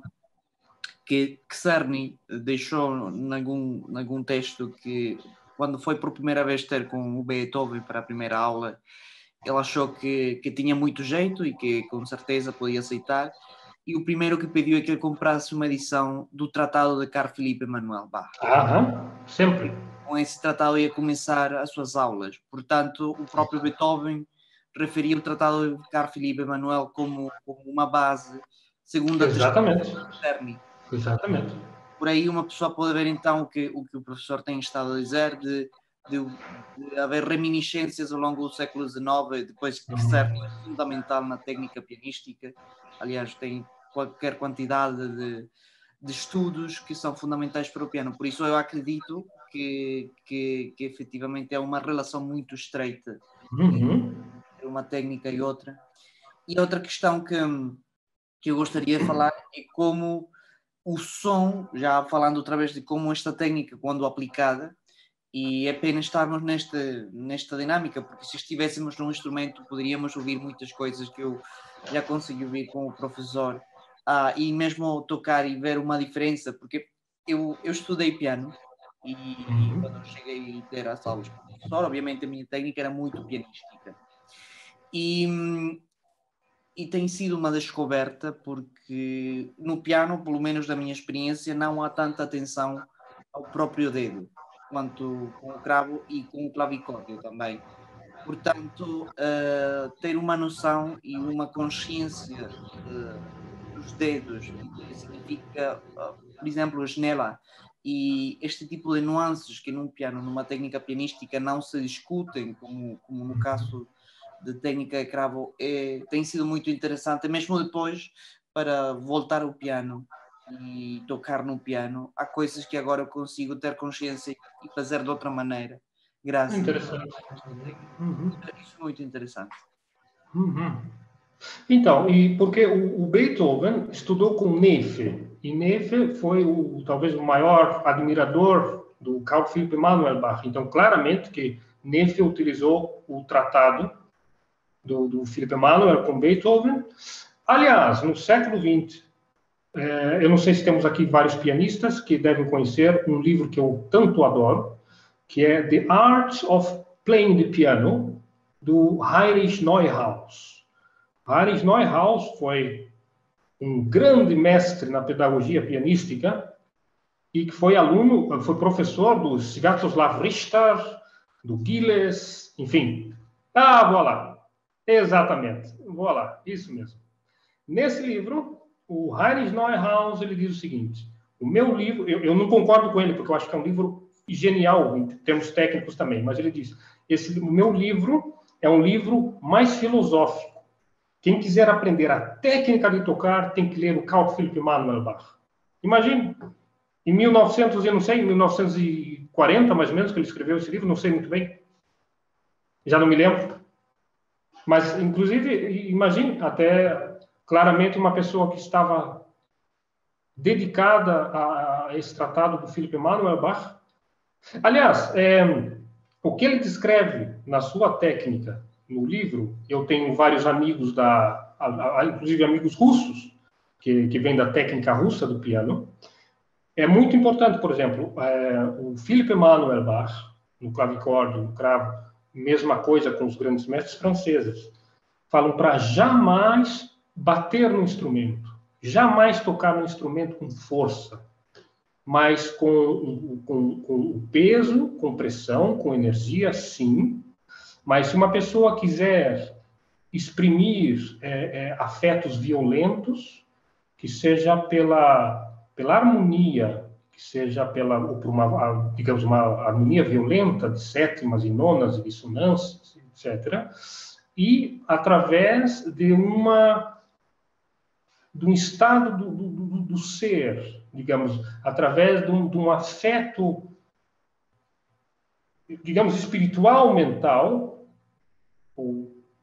que Czerny deixou em algum texto que, quando foi por primeira vez ter com o Beethoven para a primeira aula, ele achou que tinha muito jeito e que com certeza podia aceitar. E o primeiro que pediu é que ele comprasse uma edição do Tratado de Carl Philipp Emanuel Bach. Sempre. Com esse tratado ia começar as suas aulas. Portanto, o próprio Beethoven referia o Tratado de Carl Philipp Emanuel como uma base, segundo a testemunha de Czerny. Exatamente. Por aí uma pessoa pode ver então o que o professor tem estado a dizer de haver reminiscências ao longo do século XIX, depois que Czerny é fundamental na técnica pianística. Aliás, tem qualquer quantidade de estudos que são fundamentais para o piano. Por isso eu acredito que efetivamente é uma relação muito estreita entre uma técnica e outra. E outra questão que eu gostaria de falar é como o som, já falando outra vez de como esta técnica, quando aplicada, E é pena estarmos nesta dinâmica, porque se estivéssemos num instrumento poderíamos ouvir muitas coisas que eu já consegui ouvir com o professor, e mesmo tocar e ver uma diferença, porque eu estudei piano e quando cheguei a ter as aulas com o professor, obviamente a minha técnica era muito pianística. E tem sido uma descoberta porque no piano, pelo menos da minha experiência, não há tanta atenção ao próprio dedo quanto com o cravo e com o clavicórdio também. Portanto, ter uma noção e uma consciência dos dedos e do que significa, por exemplo, a janela e este tipo de nuances que num piano, numa técnica pianística, não se discutem, como no caso de técnica de cravo, tem sido muito interessante, mesmo depois, para voltar ao piano e tocar no piano. Há coisas que agora eu consigo ter consciência e fazer de outra maneira, graças Interessante. a isso. É muito interessante. Então, e porque o Beethoven estudou com Neefe, e Neefe foi talvez o maior admirador do Carl Philipp Emanuel Bach. Então, claramente que Neefe utilizou o tratado do Philipp Emanuel com Beethoven. Aliás, no século XX, eu não sei se temos aqui vários pianistas que devem conhecer um livro que eu tanto adoro, que é The Art of Playing the Piano, do Heinrich Neuhaus. Heinrich Neuhaus foi um grande mestre na pedagogia pianística e que foi professor do Sviatoslav Richter, do Gilles, enfim. Voilà. Exatamente. Voilà, isso mesmo. Nesse livro, o Heinrich Neuhaus, ele diz o seguinte: o meu livro, eu não concordo com ele, porque eu acho que é um livro genial em termos técnicos também, mas ele diz: o meu livro é um livro mais filosófico. Quem quiser aprender a técnica de tocar tem que ler o Carl Philipp Emanuel Bach. Imagine, em 1940, mais ou menos, que ele escreveu esse livro, não sei muito bem, já não me lembro. Mas, inclusive, imagine até claramente uma pessoa que estava dedicada a esse tratado do Philipp Emanuel Bach. Aliás, o que ele descreve na sua técnica no livro, eu tenho vários amigos inclusive amigos russos, que vêm da técnica russa do piano. É muito importante, por exemplo, o Philipp Emanuel Bach, no clavicórdio, no cravo, mesma coisa com os grandes mestres franceses, falam para jamais bater no instrumento, jamais tocar no instrumento com força, mas com o peso, com pressão, com energia, sim. Mas se uma pessoa quiser exprimir afetos violentos, que seja pela harmonia, que seja por uma, digamos, uma harmonia violenta de sétimas e nonas e dissonâncias, etc., e através de um estado do ser, digamos, através de um afeto, digamos, espiritual, mental,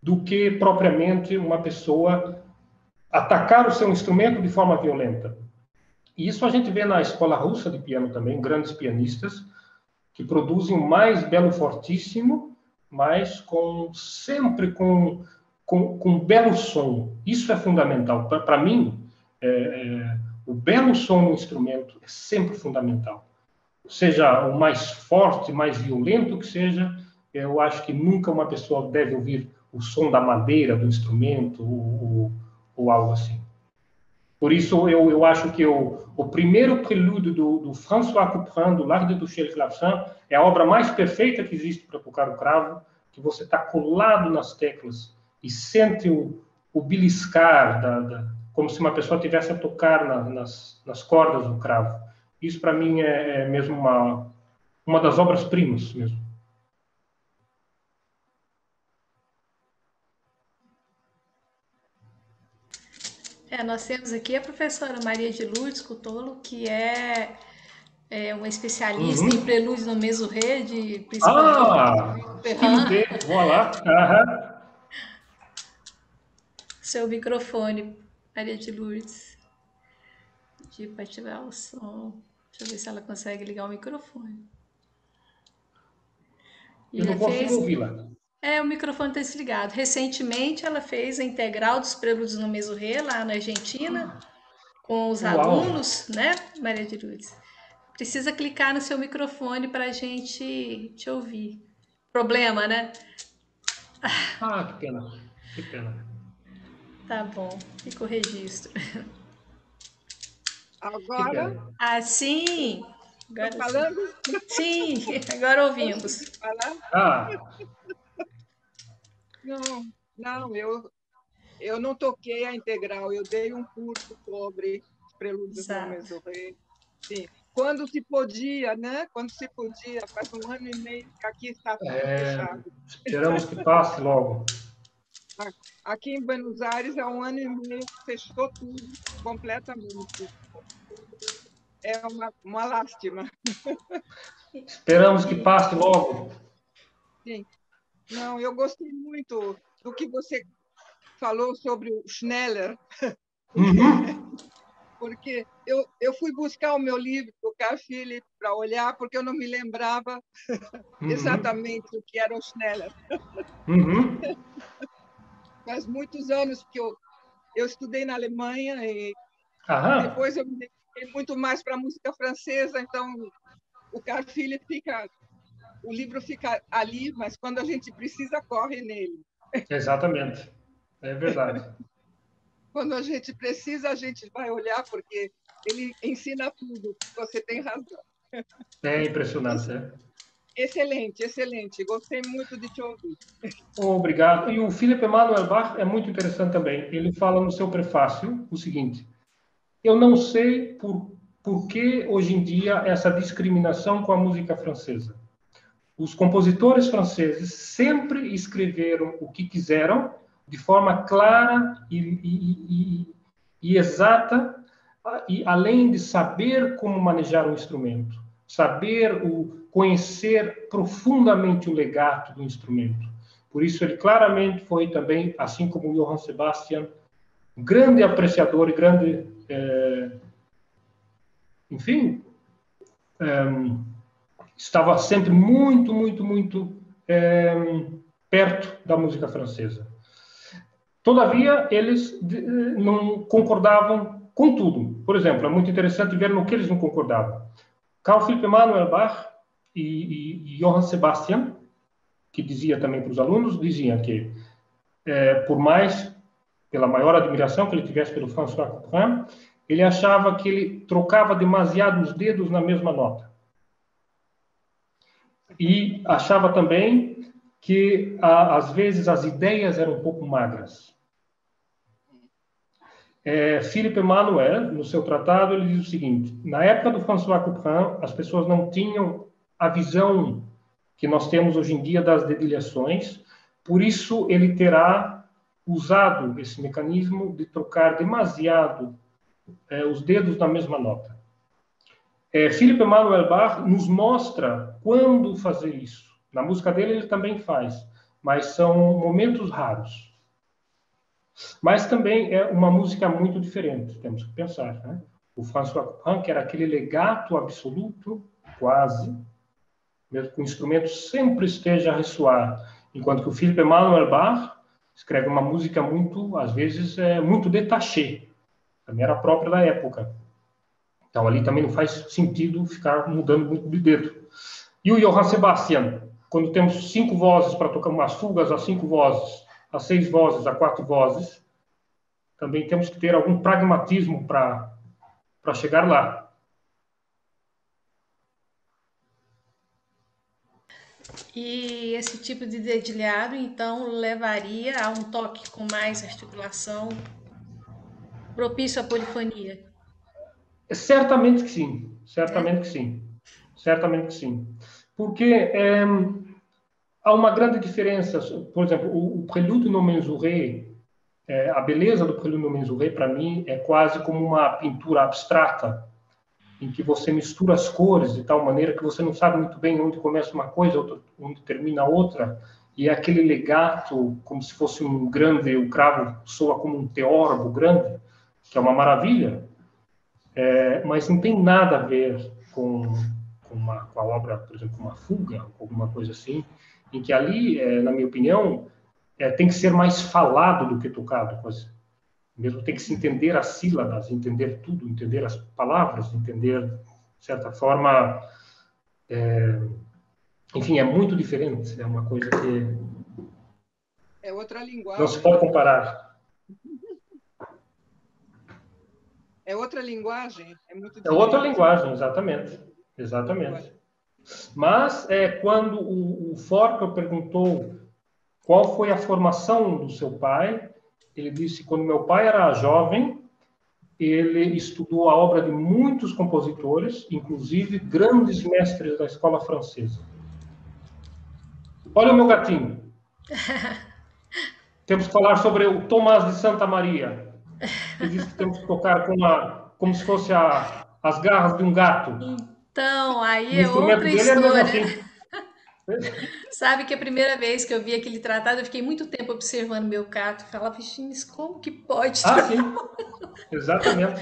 do que propriamente uma pessoa atacar o seu instrumento de forma violenta. E isso a gente vê na escola russa de piano também, grandes pianistas que produzem o mais belo fortíssimo, mas sempre com belo som. Isso é fundamental. Para mim, o belo som no instrumento é sempre fundamental. Seja o mais forte, mais violento que seja, eu acho que nunca uma pessoa deve ouvir o som da madeira do instrumento ou algo assim. Por isso, eu acho que o primeiro prelúdio do François Couperin, do L'Art de toucher le clavecin, é a obra mais perfeita que existe para tocar o cravo, que você está colado nas teclas e sente o beliscar, como se uma pessoa tivesse a tocar nas cordas do cravo. Isso, para mim, é mesmo uma das obras-primas mesmo. Nós temos aqui a professora Maria de Lourdes Cutolo, que é uma especialista em prelúdios no mesurré, principalmente. S'il vous plaît, voilà. Seu microfone, Maria de Lourdes. Pedir para ativar o som. Deixa eu ver se ela consegue ligar o microfone. E Eu não ela consigo fez... ouvi-la. O microfone está desligado. Recentemente, ela fez a integral dos Prelúdios no Mesurré, lá na Argentina, com os Uau! alunos, né, Maria de Lourdes? Precisa clicar no seu microfone para a gente te ouvir. Problema, né? Ah, que pena. Que pena. Tá bom, fica o registro. Que Agora, pena. Assim, estou agora sim. falando? Sim, agora ouvimos. Consegui falar? Ah, Não, não, eu não toquei a integral, eu dei um curso sobre os prelúdios no Exato. Mesurré. Sim. Quando se podia, né? Quando se podia, faz 1 ano e meio que aqui está tudo fechado. esperamos que passe logo. Aqui em Buenos Aires, há 1 ano e meio que fechou tudo completamente. É uma lástima. Esperamos que passe logo. Sim. Não, eu gostei muito do que você falou sobre o Schneller, porque eu fui buscar o meu livro do Carl Philipp para olhar, porque eu não me lembrava exatamente o que era o Schneller. Faz muitos anos que eu estudei na Alemanha e depois eu me dediquei muito mais para a música francesa, então o Carl Philipp o livro fica ali, mas quando a gente precisa, corre nele. Exatamente. É verdade. Quando a gente precisa, a gente vai olhar, porque ele ensina tudo. Você tem razão. É impressionante, é? Excelente, excelente. Gostei muito de te ouvir. Obrigado. E o Philipp Emanuel Bach é muito interessante também. Ele fala no seu prefácio o seguinte: eu não sei por que hoje em dia essa discriminação com a música francesa. Os compositores franceses sempre escreveram o que quiseram de forma clara e exata, e além de saber como manejar o instrumento, conhecer profundamente o legato do instrumento. Por isso ele claramente foi também, assim como o Johann Sebastian, um grande apreciador e grande, enfim, estava sempre muito, muito, muito perto da música francesa. Todavia, eles não concordavam com tudo. Por exemplo, é muito interessante ver no que eles não concordavam. Carl Philipp Emanuel Bach e Johann Sebastian, que dizia também para os alunos, diziam que, por mais, pela maior admiração que ele tivesse pelo François Couperin, ele achava que ele trocava demasiado os dedos na mesma nota. E achava também que, às vezes, as ideias eram um pouco magras. Philipp Emanuel, no seu tratado, ele diz o seguinte: na época do François Couperin, as pessoas não tinham a visão que nós temos hoje em dia das dedilhações, por isso ele terá usado esse mecanismo de trocar demasiado os dedos na mesma nota. Philipp Emanuel Bach nos mostra quando fazer isso. Na música dele ele também faz, mas são momentos raros. Mas também é uma música muito diferente, temos que pensar, né? O François Couperin, que era aquele legato absoluto, quase, mesmo que o instrumento sempre esteja a ressoar, enquanto que o Philipp Emanuel Bach escreve uma música muito, às vezes, muito détachée, também era própria da época. Então, ali também não faz sentido ficar mudando muito de dedo. E o Johann Sebastian, quando temos 5 vozes para tocar umas fugas a 5 vozes, a 6 vozes, a 4 vozes, também temos que ter algum pragmatismo para chegar lá. E esse tipo de dedilhado, então, levaria a um toque com mais articulação, propício à polifonia? Certamente que sim, certamente que sim, certamente que sim. Porque há uma grande diferença, por exemplo, o Prelúdio no Mesurré, a beleza do Prelúdio no Mesurré, para mim, é quase como uma pintura abstrata, em que você mistura as cores de tal maneira que você não sabe muito bem onde começa uma coisa, onde termina outra, e é aquele legato, como se fosse um grande, o cravo soa como um teórbo grande, que é uma maravilha, mas não tem nada a ver com a obra, por exemplo, uma fuga, alguma coisa assim, em que ali, na minha opinião, tem que ser mais falado do que tocado, quase. Mesmo tem que se entender as sílabas, entender tudo, entender as palavras, entender, de certa forma, enfim, é muito diferente. É uma coisa que é outra linguagem. Não se pode comparar. É outra linguagem, é muito diferente. É outra linguagem, exatamente. Exatamente. Mas quando o Forkel perguntou qual foi a formação do seu pai, ele disse: quando meu pai era jovem, ele estudou a obra de muitos compositores, inclusive grandes mestres da escola francesa. Olha o meu gatinho. Temos que falar sobre o Tomás de Santa Maria. Ele disse que temos que tocar como se fosse as garras de um gato. Então, aí é outra história. Sabe que a primeira vez que eu vi aquele tratado, eu fiquei muito tempo observando meu gato. Falava, mas como que pode? Sim, exatamente.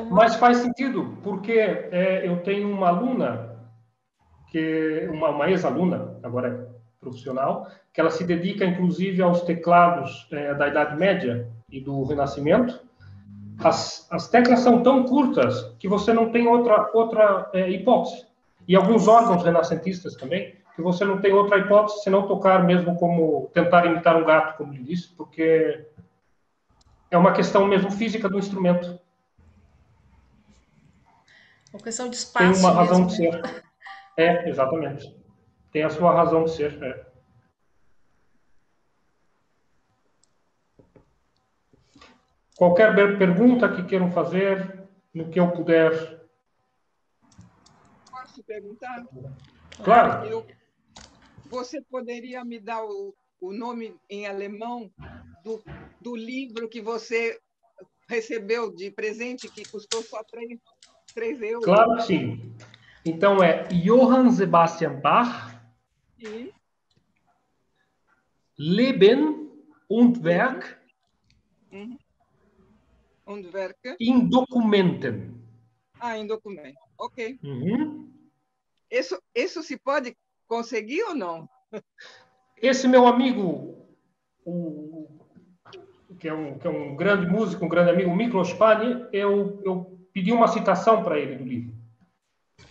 Mas faz sentido, porque eu tenho uma aluna, uma ex-aluna, agora é profissional, que ela se dedica, inclusive, aos teclados da Idade Média e do Renascimento. As teclas são tão curtas que você não tem outra hipótese. E alguns órgãos renascentistas também, que você não tem outra hipótese senão tocar mesmo como tentar imitar um gato, como ele disse, porque é uma questão mesmo física do instrumento. Uma questão de espaço. Tem uma razão mesmo, de ser. Exatamente. Tem a sua razão de ser. Qualquer pergunta que queiram fazer, no que eu puder. Posso perguntar? Claro. Você poderia me dar o nome em alemão do livro que você recebeu de presente, que custou só 3 euros? Claro que sim. Então é Johann Sebastian Bach, sim. Leben und Werk in Documenten. Em documento. Ok. Uhum. Isso se pode conseguir ou não? Esse meu amigo, que é um grande músico, um grande amigo, Miklos Pani, eu pedi uma citação para ele do livro.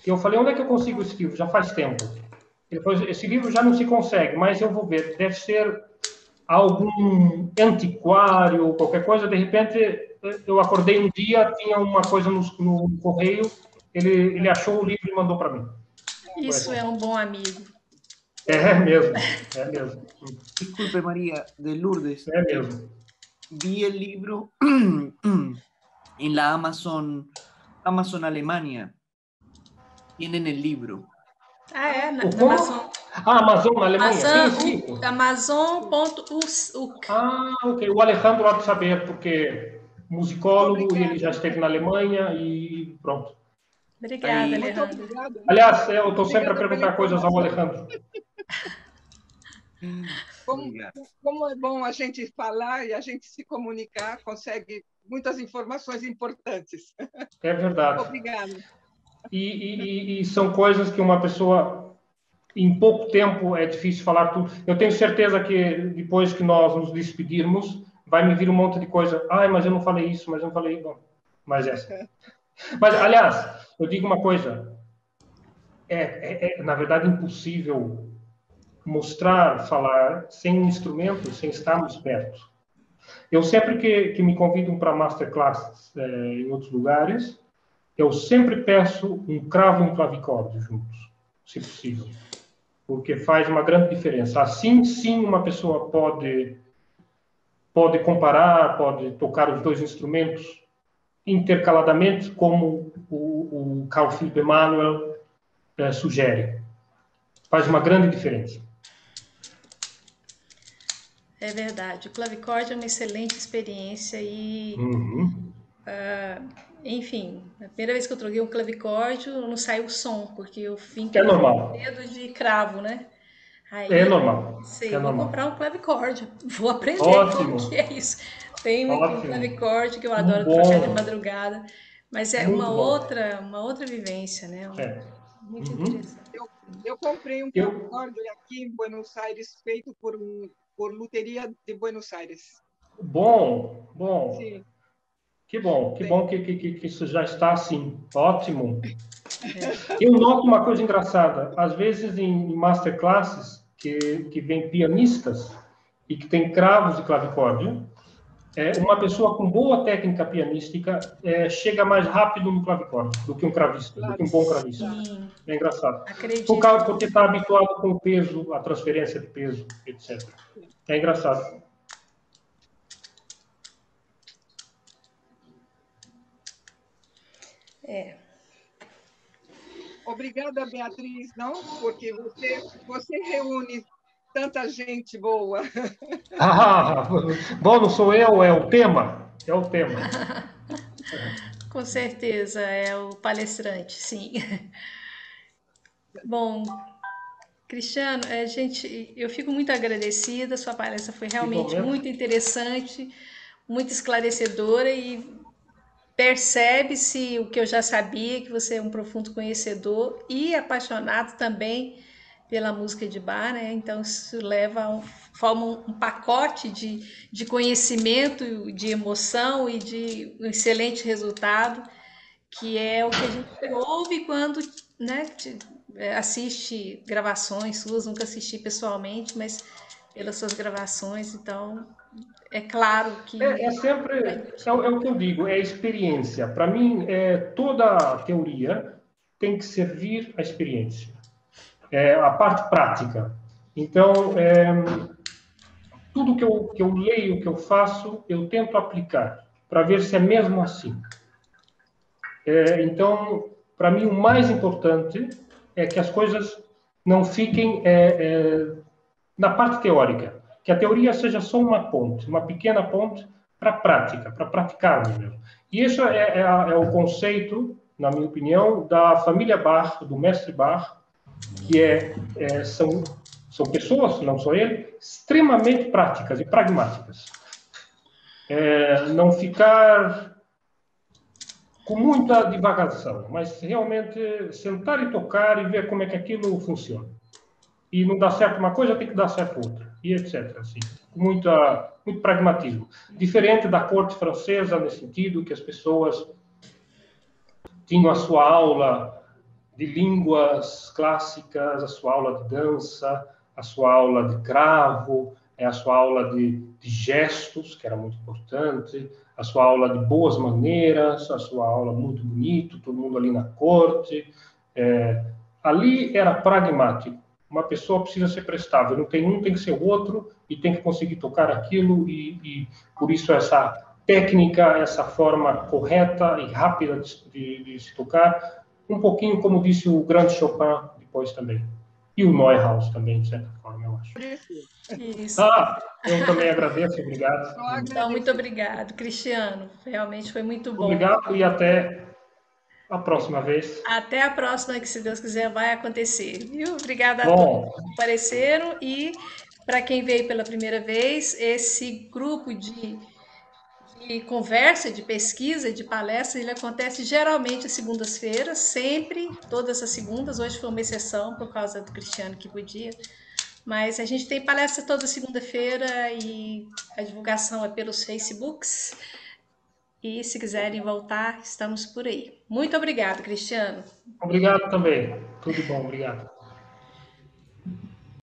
Eu falei, onde é que eu consigo esse livro? Já faz tempo. Ele falou, esse livro já não se consegue, mas eu vou ver. Deve ser algum antiquário ou qualquer coisa. De repente, eu acordei um dia, tinha uma coisa no correio, ele achou o livro e mandou para mim. Isso é um bom amigo. É mesmo. Disculpe, María, de Lourdes. É mesmo. Vi el libro en la Amazon Alemania. Tienen el libro. Na Amazon. Amazon na Alemanha. Sim. Amazon.uk. Ok. O Alejandro há de saber, porque musicólogo, e ele já esteve na Alemanha e pronto. Obrigada, Alejandro. Aliás, eu estou sempre a perguntar coisas ao Alejandro. Como é bom a gente falar e a gente se comunicar, consegue muitas informações importantes. É verdade. Obrigada. E são coisas que uma pessoa, em pouco tempo, é difícil falar tudo. Eu tenho certeza que depois que nós nos despedirmos, vai me vir um monte de coisa. Mas eu não falei isso, mas eu não falei... Bom, mas Mas, aliás, eu digo uma coisa. Na verdade, impossível mostrar, falar sem um instrumento, sem estarmos perto. Eu sempre que me convidam para masterclasses em outros lugares, eu sempre peço um cravo e um clavicorde juntos, se possível, porque faz uma grande diferença. Assim, sim, uma pessoa pode comparar, pode tocar os dois instrumentos intercaladamente, como o Carl Philipp Emanuel sugere. Faz uma grande diferença. É verdade. O clavicorde é uma excelente experiência e... enfim, a primeira vez que eu troquei um clavicorde, não saiu o som, porque eu fiquei com medo de cravo, né? Aí é normal. Vou comprar um clavicorde, vou aprender como que é isso. Tem um clavicorde que eu adoro trocar de madrugada, mas é uma outra vivência, né? Muito interessante. Eu comprei um clavicorde aqui em Buenos Aires, feito por Luteria de Buenos Aires. Bom. Sim. Que bom que isso já está assim. Ótimo. Eu noto uma coisa engraçada. Às vezes, em masterclasses, que vem pianistas e que tem cravos e clavicórdia, uma pessoa com boa técnica pianística chega mais rápido no clavicórdio do que um cravista, do que um bom cravista. Sim. É engraçado. Acredito. Porque está habituado com o peso, a transferência de peso, etc. É engraçado. Obrigada, Beatriz, não? Porque você reúne tanta gente boa. Bom, não sou eu, é o tema. É o tema. Com certeza, é o palestrante, sim. Bom, Cristiano, eu fico muito agradecida, sua palestra foi realmente muito interessante, muito esclarecedora e percebe-se o que eu já sabia, que você é um profundo conhecedor e apaixonado também pela música de bar, né? Então isso forma um pacote de conhecimento, de emoção e de um excelente resultado, que é o que a gente ouve quando, né, assiste gravações suas, nunca assisti pessoalmente, mas pelas suas gravações, então é claro que... Sempre, é o que eu digo, é experiência. Para mim, toda teoria tem que servir à experiência. A parte prática. Então, tudo que eu leio, que eu faço, eu tento aplicar, para ver se é mesmo assim. Então, para mim, o mais importante é que as coisas não fiquem na parte teórica, que a teoria seja só uma ponte, uma pequena ponte para a prática, para praticarmos mesmo. E isso é o conceito, na minha opinião, da família Bach, do mestre Bach, que são pessoas, não só ele, extremamente práticas e pragmáticas. Não ficar com muita divagação, mas realmente sentar e tocar e ver como é que aquilo funciona. E não dá certo uma coisa, tem que dar certo outra, e etc. Assim, muito pragmatismo. Diferente da corte francesa, nesse sentido, que as pessoas tinham a sua aula de línguas clássicas, a sua aula de dança, a sua aula de cravo, a sua aula de gestos, que era muito importante, a sua aula de boas maneiras, a sua aula muito bonito, todo mundo ali na corte. Ali era pragmático. Uma pessoa precisa ser prestável, não tem um, tem que ser o outro, e tem que conseguir tocar aquilo, e por isso essa técnica, essa forma correta e rápida de se tocar, um pouquinho como disse o grande Chopin depois também. E o Neuhaus também, de certa forma, eu acho. Isso. Eu também agradeço, obrigado. Então, muito obrigado, Cristiano. Realmente foi muito bom. Obrigado e até a próxima vez. Até a próxima, que se Deus quiser vai acontecer, viu? Obrigada a todos que apareceram e para quem veio pela primeira vez, esse grupo de conversa, de pesquisa, de palestra, ele acontece geralmente às segundas-feiras, sempre, todas as segundas. Hoje foi uma exceção por causa do Cristiano que podia, mas a gente tem palestra toda segunda-feira e a divulgação é pelos Facebooks. E se quiserem voltar, estamos por aí. Muito obrigado, Cristiano. Obrigado também. Tudo bom, obrigado.